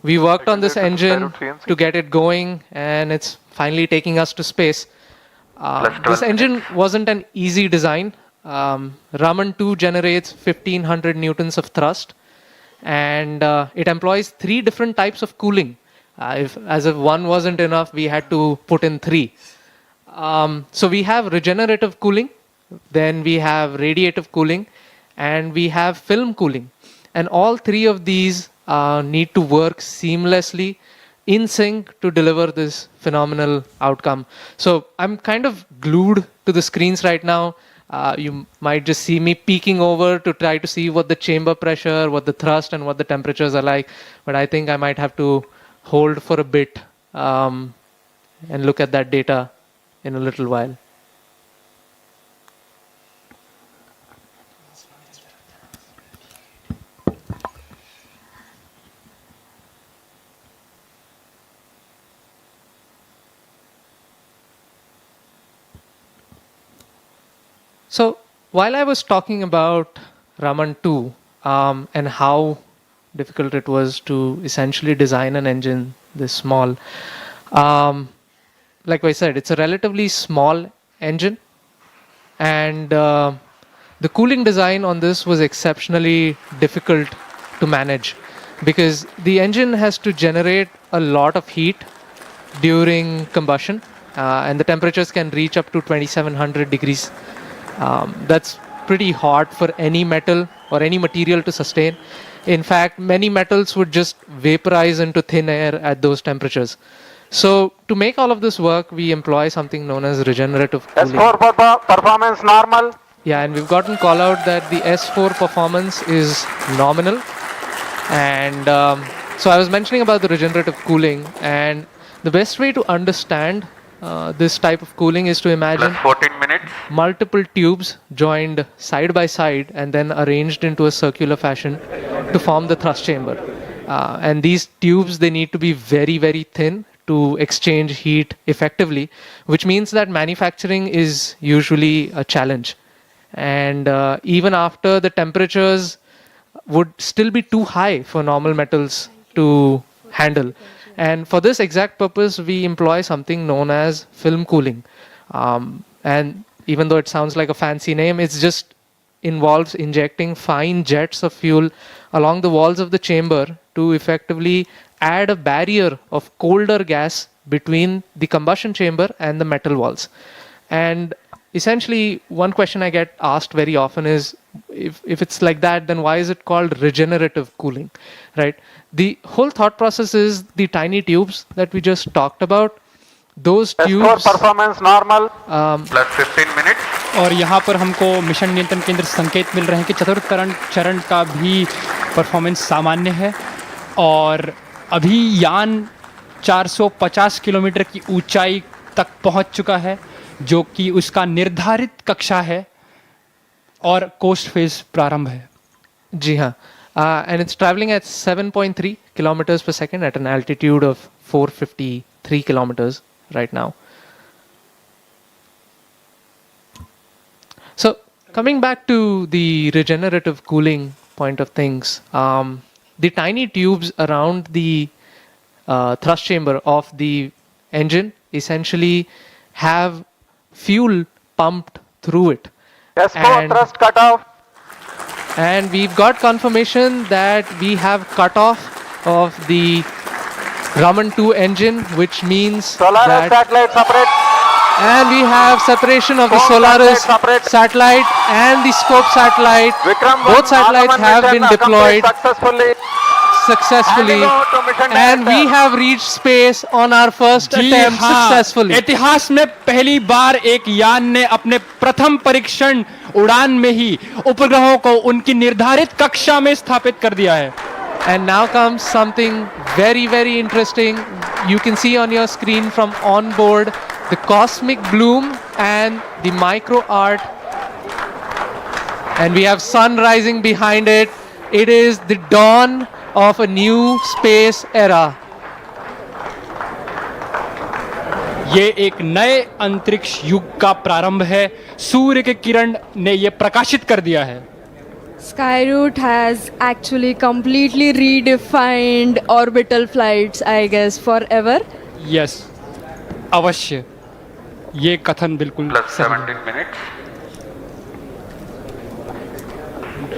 we worked on this engine to get it going, and it's finally taking us to space. This engine wasn't an easy design. Raman 2 generates 1500 newtons of thrust, and it employs 3 different types of cooling. As if one wasn't enough, we had to put in 3. So we have regenerative cooling, then we have radiative cooling, and we have film cooling. And all 3 of these need to work seamlessly in sync to deliver this phenomenal outcome. So I'm kind of glued to the screens right now. You might just see me peeking over to try to see what the chamber pressure, what the thrust, and what the temperatures are like. But I think I might have to hold for a bit and look at that data in a little while. So while I was talking about Raman 2 and how difficult it was to essentially design an engine this small, like I said, it's a relatively small engine, and the cooling design on this was exceptionally difficult to manage because the engine has to generate a lot of heat during combustion, and the temperatures can reach up to 2700 degrees. That's pretty hard for any metal or any material to sustain. In fact, many metals would just vaporize into thin air at those temperatures. So to make all of this work, we employ something known as regenerative cooling. S4 performance normal. Yeah, and we've gotten call out that the S4 performance is nominal. And so I was mentioning about the regenerative cooling, and the best way to understand this type of cooling is to imagine Plus 14 minutes. multiple tubes joined side by side and then arranged into a circular fashion to form the thrust chamber. And these tubes, they need to be very, very thin to exchange heat effectively, which means that manufacturing is usually a challenge. And even after the temperatures would still be too high for normal metals to handle. And for this exact purpose, we employ something known as film cooling. And even though it sounds like a fancy name, it's just involves injecting fine jets of fuel along the walls of the chamber to effectively add a barrier of colder gas between the combustion chamber and the metal walls. And essentially, one question I get asked very often is, if it's like that, then why is it called regenerative cooling, right? The whole thought process is the tiny tubes that we just talked about. Those tubes. S4 performance normal. Plus 15 minutes. और यहाँ पर हमको mission नियंत्रण केंद्र से संकेत मिल रहे हैं कि चतुर्थ चरण का भी परफॉर्मेंस सामान्य है और अभी यान 450 किलोमीटर की ऊंचाई तक पहुंच चुका है जो कि उसका निर्धारित कक्षा है और कोस्ट फेज प्रारंभ है जी हाँ and it's traveling at 7.3 kilometers per second at an altitude of 453 kilometers right now. So coming back to the regenerative cooling point of things, the tiny tubes around the thrust chamber of the engine essentially have fuel pumped through it. S4 thrust cut off. And we've got confirmation that we have cutoff of the Raman 2 engine, which means Solaris that satellite separate. and we have separation of the Solaris satellite and the scope satellite. Both satellites have been deployed successfully and we have reached space on our first attempt successfully. इतिहास में पहली बार एक यान ने अपने प्रथम परीक्षण उड़ान में ही उपग्रहों को उनकी निर्धारित कक्षा में स्थापित कर दिया है. And now comes something very, very interesting. You can see on your screen from on board the cosmic bloom and the micro art. And we have sun rising behind it. It is the dawn of a new space era. ये एक नए अंतरिक्ष युग का प्रारंभ है. सूर्य के किरण ने ये प्रकाशित कर दिया है. Skyroot has actually completely redefined orbital flights, I guess, forever. Yes, अवश्य. ये कथन बिल्कुल Plus 17 minutes.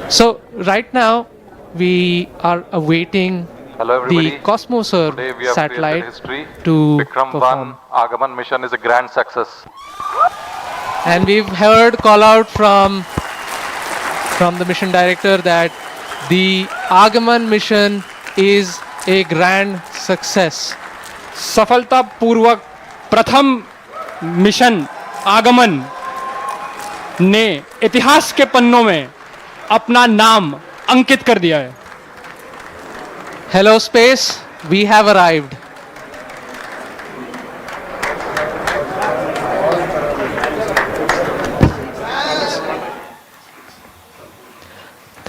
So right now we are awaiting Hello everybody. the Cosmoser Today we have satellite created history. to Vikram perform. 1 Aagaman mission is a grand success. And we've heard call out from the mission director that the Aagaman mission is a grand success. सफलतापूर्वक प्रथम mission आगमन ने इतिहास के पन्नों में अपना नाम अंकित कर दिया है. Hello space, we have arrived.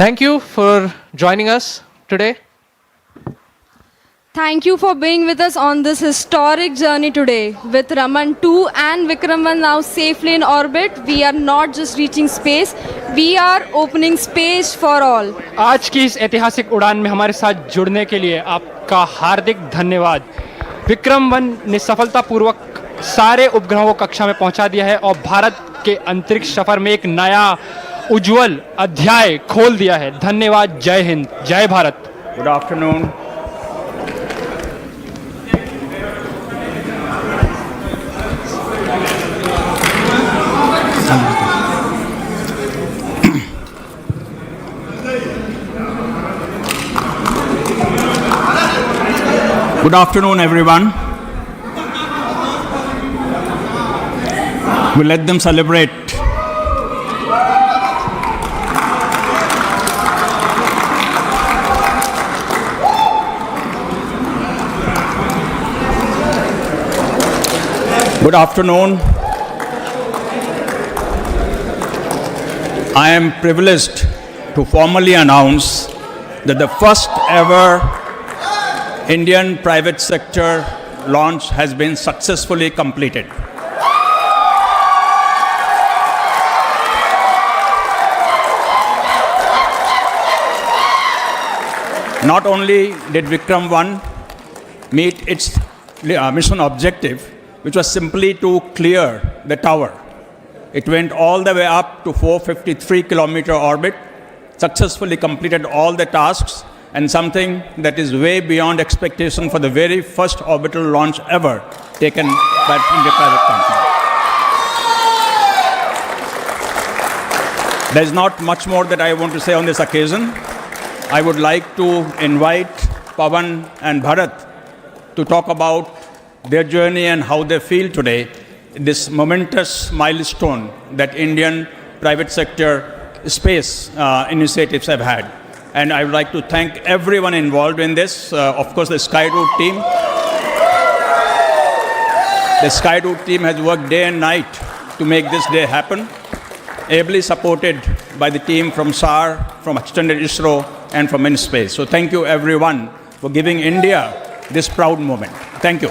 Thank you for joining us today. Thank you for being with us on this historic journey today. With Raman 2 and Vikram 1 now safely in orbit, we are not just reaching space, we are opening space for all. आज की इस ऐतिहासिक उड़ान में हमारे साथ जुड़ने के लिए आपका हार्दिक धन्यवाद. विक्रम 1 ने सफलतापूर्वक सारे उपग्रहों को कक्षा में पहुंचा दिया है और भारत के अंतरिक्ष सफर में एक नया उज्जवल अध्याय खोल दिया है. धन्यवाद. जय हिंद, जय Bharat. Good afternoon. Good afternoon, everyone. We'll let them celebrate. Good afternoon. I am privileged to formally announce that the first ever Indian private sector launch has been successfully completed. Not only did Vikram 1 meet its mission objective, which was simply to clear the tower. It went all the way up to 453-kilometer orbit, successfully completed all the tasks, and something that is way beyond expectation for the very first orbital launch ever taken by an Indian private company. There's not much more that I want to say on this occasion. I would like to invite Pawan and Bharat to talk about their journey and how they feel today, this momentous milestone that Indian private sector space initiatives have had. And I would like to thank everyone involved in this. Of course, the Skyroot team. The Skyroot team has worked day and night to make this day happen, ably supported by the team from SAR, from extended ISRO, and from InSpace. So thank you everyone for giving India this proud moment. Thank you.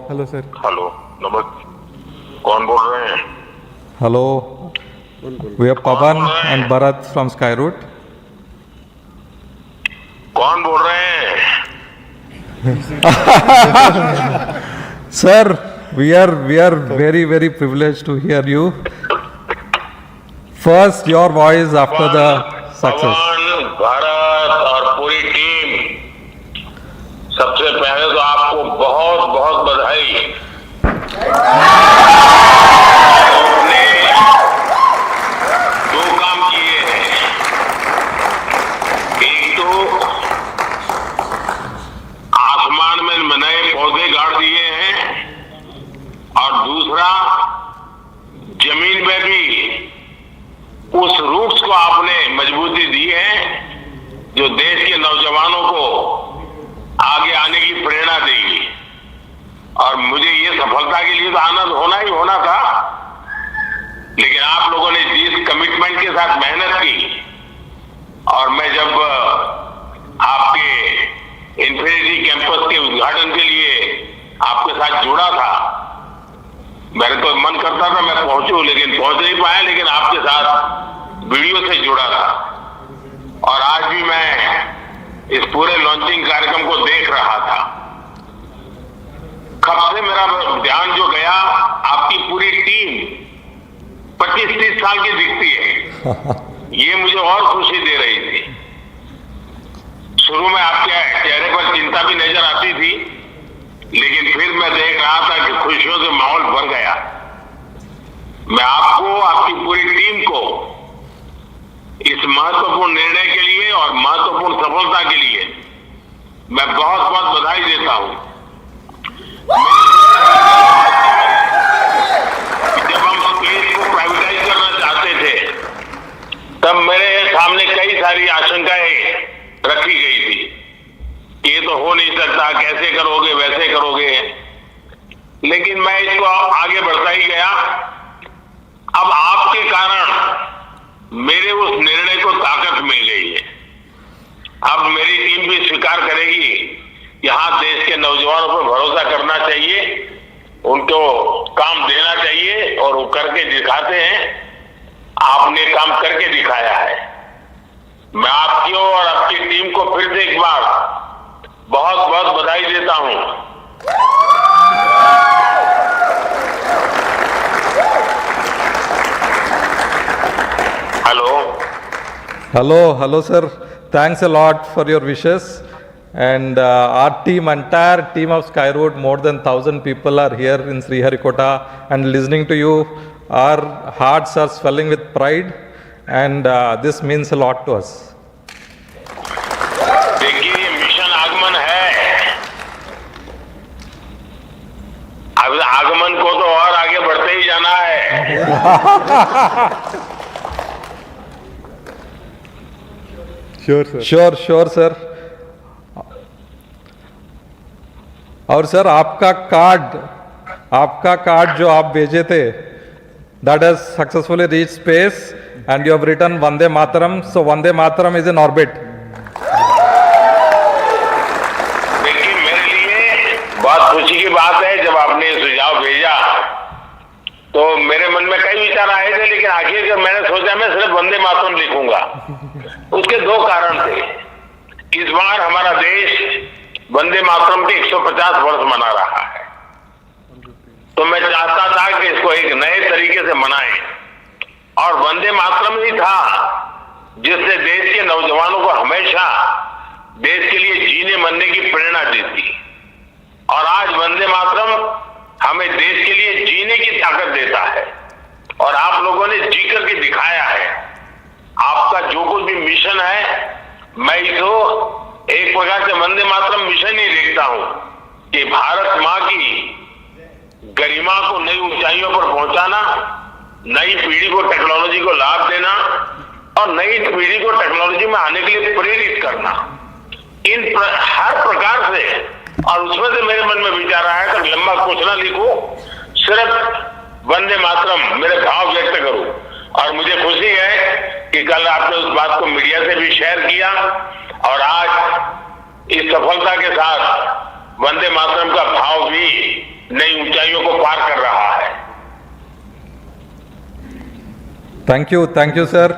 Hello sir. Hello नमस्ते, कौन बोल रहे हैं? Hello, we are Pawan and Bharat from Skyroot. कौन बोल रहे हैं? Sir, we are very privileged to hear you. First, your voice after the success. पवन, भारत और पूरी टीम, सबसे पहले तो आपको बहुत बहुत बधाई। आपने दो काम किए हैं, एक तो आसमान में नए पौधे गाड़ दिए हैं और दूसरा जमीन में भी उस रूट्स को आपने मजबूती दी है जो देश के नौजवानों को आगे आने की प्रेरणा देगी। और मुझे ये सफलता के लिए तो आनंद होना ही होना था, लेकिन आप लोगों ने जिस कमिटमेंट के साथ मेहनत की, और मैं जब आपके इंफिनिटी कैंपस के उद्घाटन के लिए आपके साथ जुड़ा था, मेरे तो मन करता था मैं पहुंचूं, लेकिन पहुंच नहीं पाया, लेकिन आपके साथ वीडियो से जुड़ा था। और आज भी मैं इस पूरे लॉन्चिंग कार्यक्रम को देख रहा था। कब से मेरा ध्यान जो गया, आपकी पूरी टीम 25-30 साल की दिखती है, ये मुझे और खुशी दे रही थी। शुरू में आपके चेहरे पर चिंता भी नजर आती थी, लेकिन फिर मैं देख रहा था कि खुशियों से माहौल भर गया। मैं आपको, आपकी पूरी टीम को इस महत्वपूर्ण निर्णय के लिए और महत्वपूर्ण सफलता के लिए मैं बहुत बहुत बधाई देता हूं। जब हम स्पेस को प्राइवेटाइज करना चाहते थे, तब मेरे सामने कई सारी आशंकाएं रखी गई थी। ये तो हो नहीं सकता, कैसे करोगे, वैसे करोगे, लेकिन मैं इसको आगे बढ़ता ही गया। अब आपके कारण मेरे उस निर्णय को ताकत मिल गई है। अब मेरी टीम भी स्वीकार करेगी, यहां देश के नौजवानों पर भरोसा करना चाहिए, उनको काम देना चाहिए और वो करके दिखाते हैं। आपने काम करके दिखाया है। मैं आपकी और आपकी टीम को फिर से एक बार बहुत बहुत बधाई देता हूं। Hello, sir. Thanks a lot for your wishes. And our team, entire team of Skyroot, more than 1,000 people are here in Sriharikota and listening to you. Our hearts are swelling with pride, and this means a lot to us. देखिए, ये mission आगमन है। अब आगमन को तो और आगे बढ़ते ही जाना है। Sure, sir. और सर आपका कार्ड जो आप भेजे थे, that has successfully reached space and you have written Vande Mataram. So Vande Mataram is in orbit. देखिए, मेरे लिए बहुत खुशी की बात है। जब आपने ये सुझाव भेजा तो मेरे मन में कई विचार आए थे, लेकिन आखिर मैंने सोचा मैं सिर्फ वंदे मातरम लिखूंगा। उसके दो कारण थे। इस बार हमारा देश वंदे मातरम के 150 वर्ष मना रहा है, तो मैं चाहता था कि इसको एक नए तरीके से मनाएं, और वंदे मातरम ही था जिससे देश के नौजवानों को हमेशा देश के लिए जीने मरने की प्रेरणा दी थी। और आज वंदे मातरम हमें देश के लिए जीने की ताकत देता है, और आप लोगों ने जी करके दिखाया है। आपका जो कुछ भी मिशन है, मैं इसको एक प्रकार से वंदे मातरम मिशन ही देखता हूं कि भारत मां की गरिमा को नई ऊंचाइयों पर पहुंचाना, नई पीढ़ी को टेक्नोलॉजी को लाभ देना और नई पीढ़ी को टेक्नोलॉजी में आने के लिए प्रेरित करना, हर प्रकार से। और उसमें से मेरे मन में विचार आया कि लंबा कुछ ना लिखूं, सिर्फ वंदे मातरम मेरे भाव व्यक्त करूं। और मुझे खुशी है कि कल आपने उस बात को मीडिया से भी शेयर किया, और आज इस सफलता के साथ वंदे मातरम का भाव भी नई ऊंचाइयों को पार कर रहा है। Thank you, sir.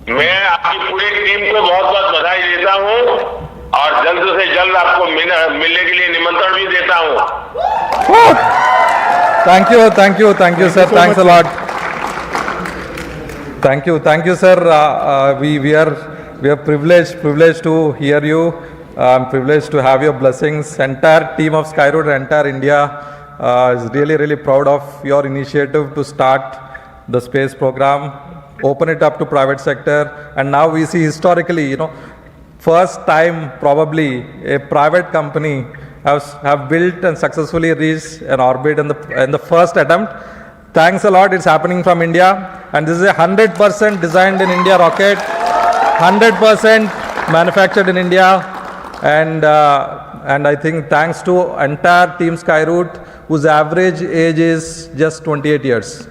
मैं आपकी पूरी टीम को बहुत बहुत बधाई देता हूं, और जल्द से जल्द आपको मिलने के लिए निमंत्रण भी देता हूं। Thank you, sir. Thanks a lot. Thank you, sir. We are privileged to hear you. I'm privileged to have your blessings. Entire team of Skyroot, entire India is really proud of your initiative to start the space program, open it up to private sector, and now we see historically, first time probably a private company have built and successfully reached an orbit in the first attempt. Thanks a lot. It's happening from India, and this is a 100% designed in India rocket, 100% manufactured in India, and I think thanks to entire team Skyroot, whose average age is just 28 years.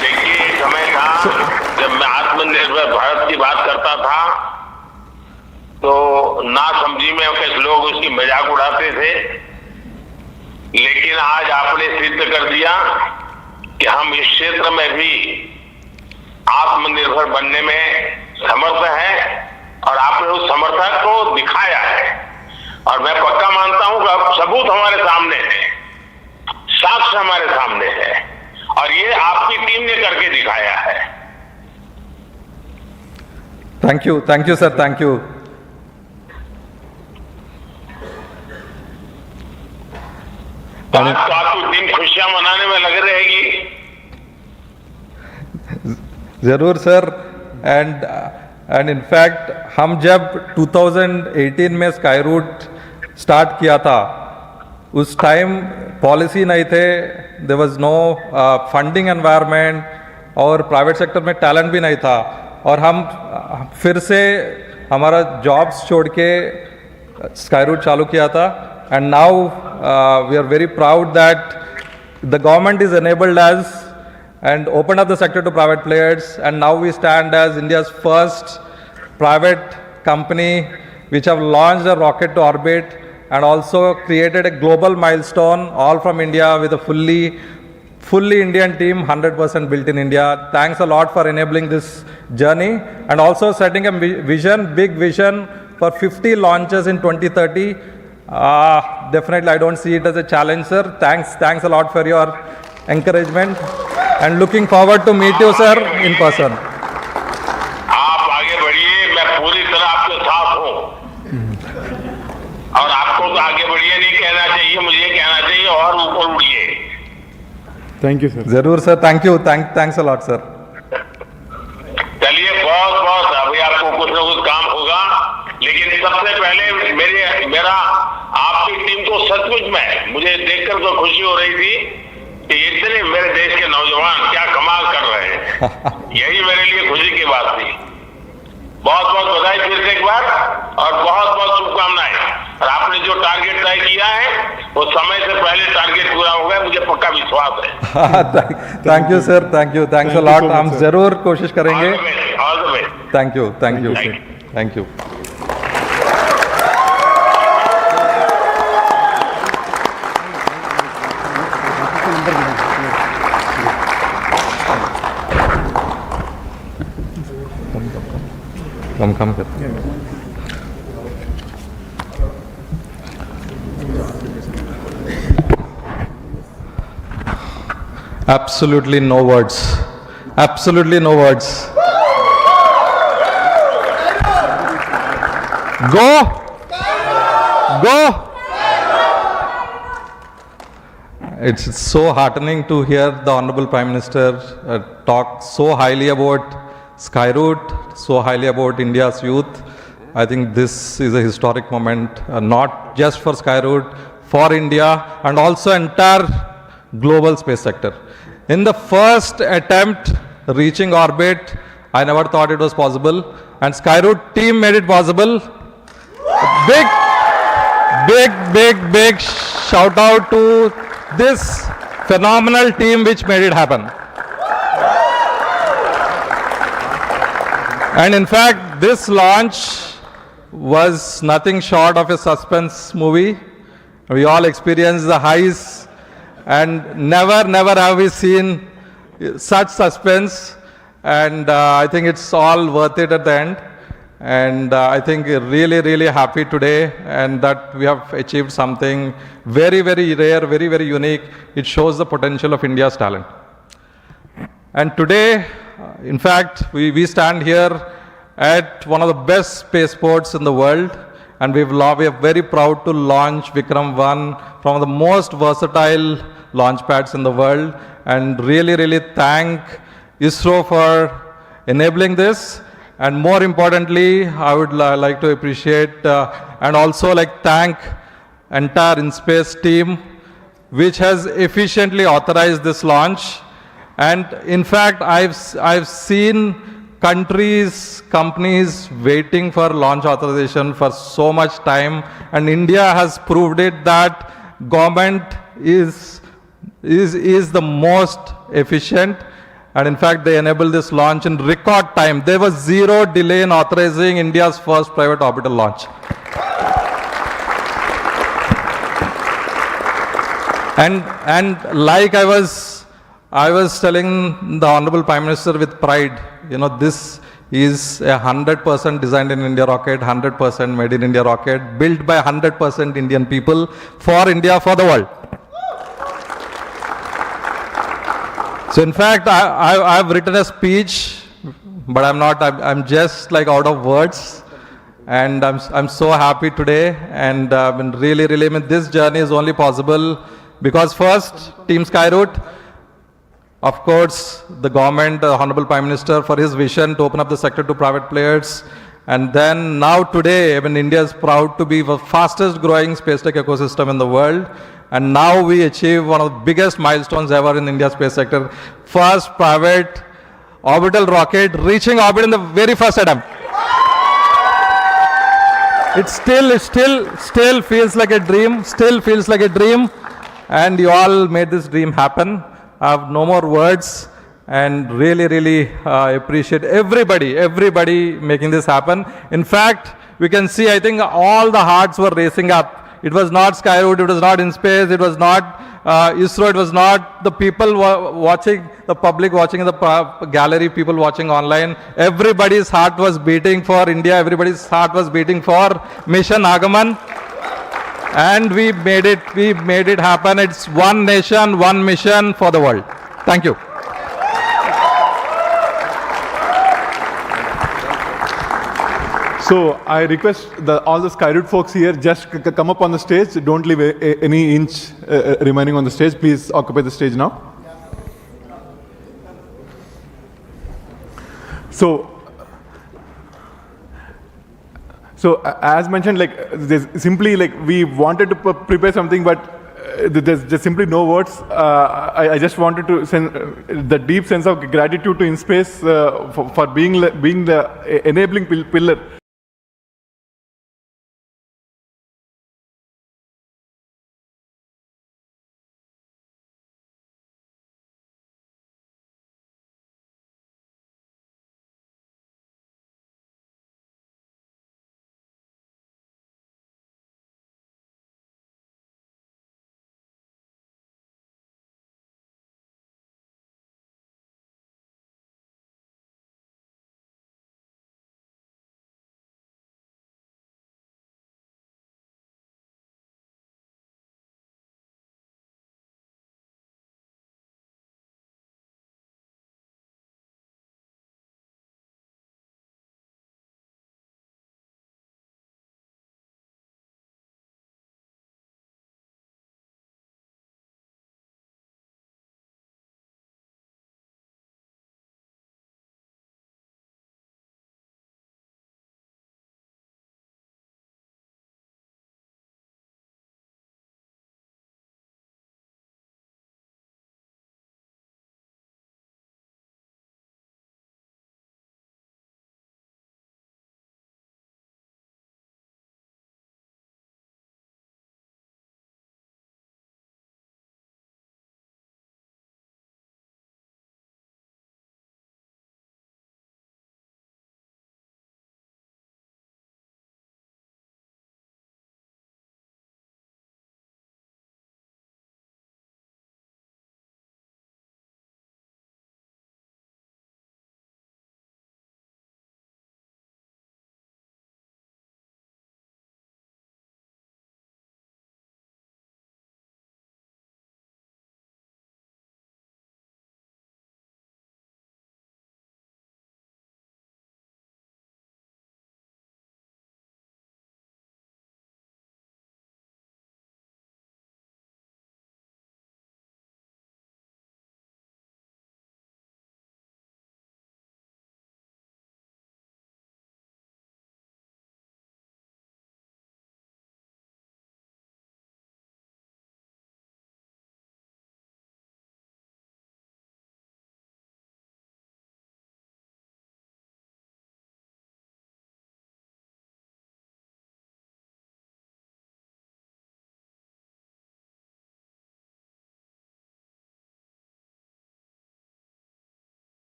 देखिए, समय था जब मैं आत्मनिर्भर भारत की बात करता था तो ना समझी में कुछ लोग उसकी मजाक उड़ाते थे, लेकिन आज आपने सिद्ध कर दिया कि हम इस क्षेत्र में भी आत्मनिर्भर बनने में समर्थ हैं, और आपने उस समर्थन को दिखाया है। और मैं पक्का मानता हूं कि अब सबूत हमारे सामने है, साक्ष्य हमारे सामने है, और ये आपकी टीम ने करके दिखाया है। Thank you, sir. Thank you. तो आपकी टीम खुशियां मनाने में लग रहेगी। जरूर सर, एंड इनफैक्ट हम जब 2018 में स्काईरूट स्टार्ट किया था, उस टाइम पॉलिसी नहीं थे, there was no funding environment और प्राइवेट सेक्टर में टैलेंट भी नहीं था, और हम फिर से हमारा जॉब्स छोड़ के स्काईरूट चालू किया था। And now we are very proud that the government is enabled us and opened up the sector to private players, and now we stand as India's first private company which have launched a rocket to orbit and also created a global milestone, all from India with a fully Indian team, 100% built in India. Thanks a lot for enabling this journey and also setting a big vision for 50 launches in 2030. Definitely, I don't see it as a challenge, sir. Thanks a lot for your encouragement and looking forward to meet you, sir, in person. आप आगे बढ़िए, मैं पूरी तरह आपके साथ हूँ और आपको तो आगे बढ़िए नहीं कहना चाहिए, मुझे कहना चाहिए और ऊपर उड़िए. Thank you, sir. जरूर sir, thank you, thanks a lot, sir. चलिए बहुत अभी आपको कुछ न कुछ काम होगा, लेकिन सबसे पहले मेरा आपकी टीम को सचमुच में मुझे देखकर तो खुशी हो रही थी कि इतने मेरे देश के नौजवान क्या कमाल कर रहे हैं. यही मेरे लिए खुशी की बात थी. बहुत बधाई फिर से एक बार और बहुत शुभकामनाएं. और आपने जो टारगेट तय किया है वो समय से पहले टारगेट पूरा हो गया, मुझे पक्का विश्वास है. Thank you sir, thanks a lot. हम जरूर कोशिश करेंगे. All the best. Thank you thank you. Come. Absolutely no words. Go. It's so heartening to hear the Honorable Prime Minister talk so highly about Skyroot, so highly about India's youth. I think this is a historic moment, not just for Skyroot, for India, and also entire global space sector. In the first attempt reaching orbit, I never thought it was possible, and Skyroot team made it possible. Big shout out to this phenomenal team which made it happen. And in fact, this launch was nothing short of a suspense movie. We all experienced the highs, and never have we seen such suspense. And I think it's all worth it at the end. And I think really happy today, and that we have achieved something very rare, very unique. It shows the potential of India's talent. And today, in fact, we stand here at one of the best spaceports in the world, and we are very proud to launch Vikram 1 from the most versatile launch pads in the world, and really thank ISRO for enabling this. And more importantly, I would like to appreciate and also thank entire InSpace team, which has efficiently authorized this launch. And in fact, I've seen countries, companies waiting for launch authorization for so much time, and India has proved it that government is the most efficient. And in fact, they enabled this launch in record time. There was zero delay in authorizing India's first private orbital launch. And like I was telling the Honorable Prime Minister with pride, this is a 100% designed in India rocket, 100% made in India rocket, built by 100% Indian people, for India, for the world. So in fact, I've written a speech, but I'm just out of words. And I'm so happy today, and really, this journey is only possible because first, Team Skyroot, of course, the government, the Honorable Prime Minister, for his vision to open up the sector to private players. And then now today, India is proud to be the fastest growing space tech ecosystem in the world. And now we achieve one of the biggest milestones ever in India's space sector. First private orbital rocket reaching orbit in the very first attempt. It still feels like a dream, and you all made this dream happen. I have no more words, and really appreciate everybody making this happen. In fact, we can see, I think all the hearts were racing up. It was not Skyroot, it was not InSpace, it was not ISRO, it was not the people watching, the public watching in the gallery, people watching online. Everybody's heart was beating for India, everybody's heart was beating for Mission Aagaman. And we made it happen. It's one nation, one mission for the world. Thank you. So I request all the Skyroot folks here, just come up on the stage. Don't leave any inch remaining on the stage. Please occupy the stage now. So as mentioned, there's simply we wanted to prepare something, but there's just simply no words. I just wanted to send the deep sense of gratitude to InSpace for being the enabling pillar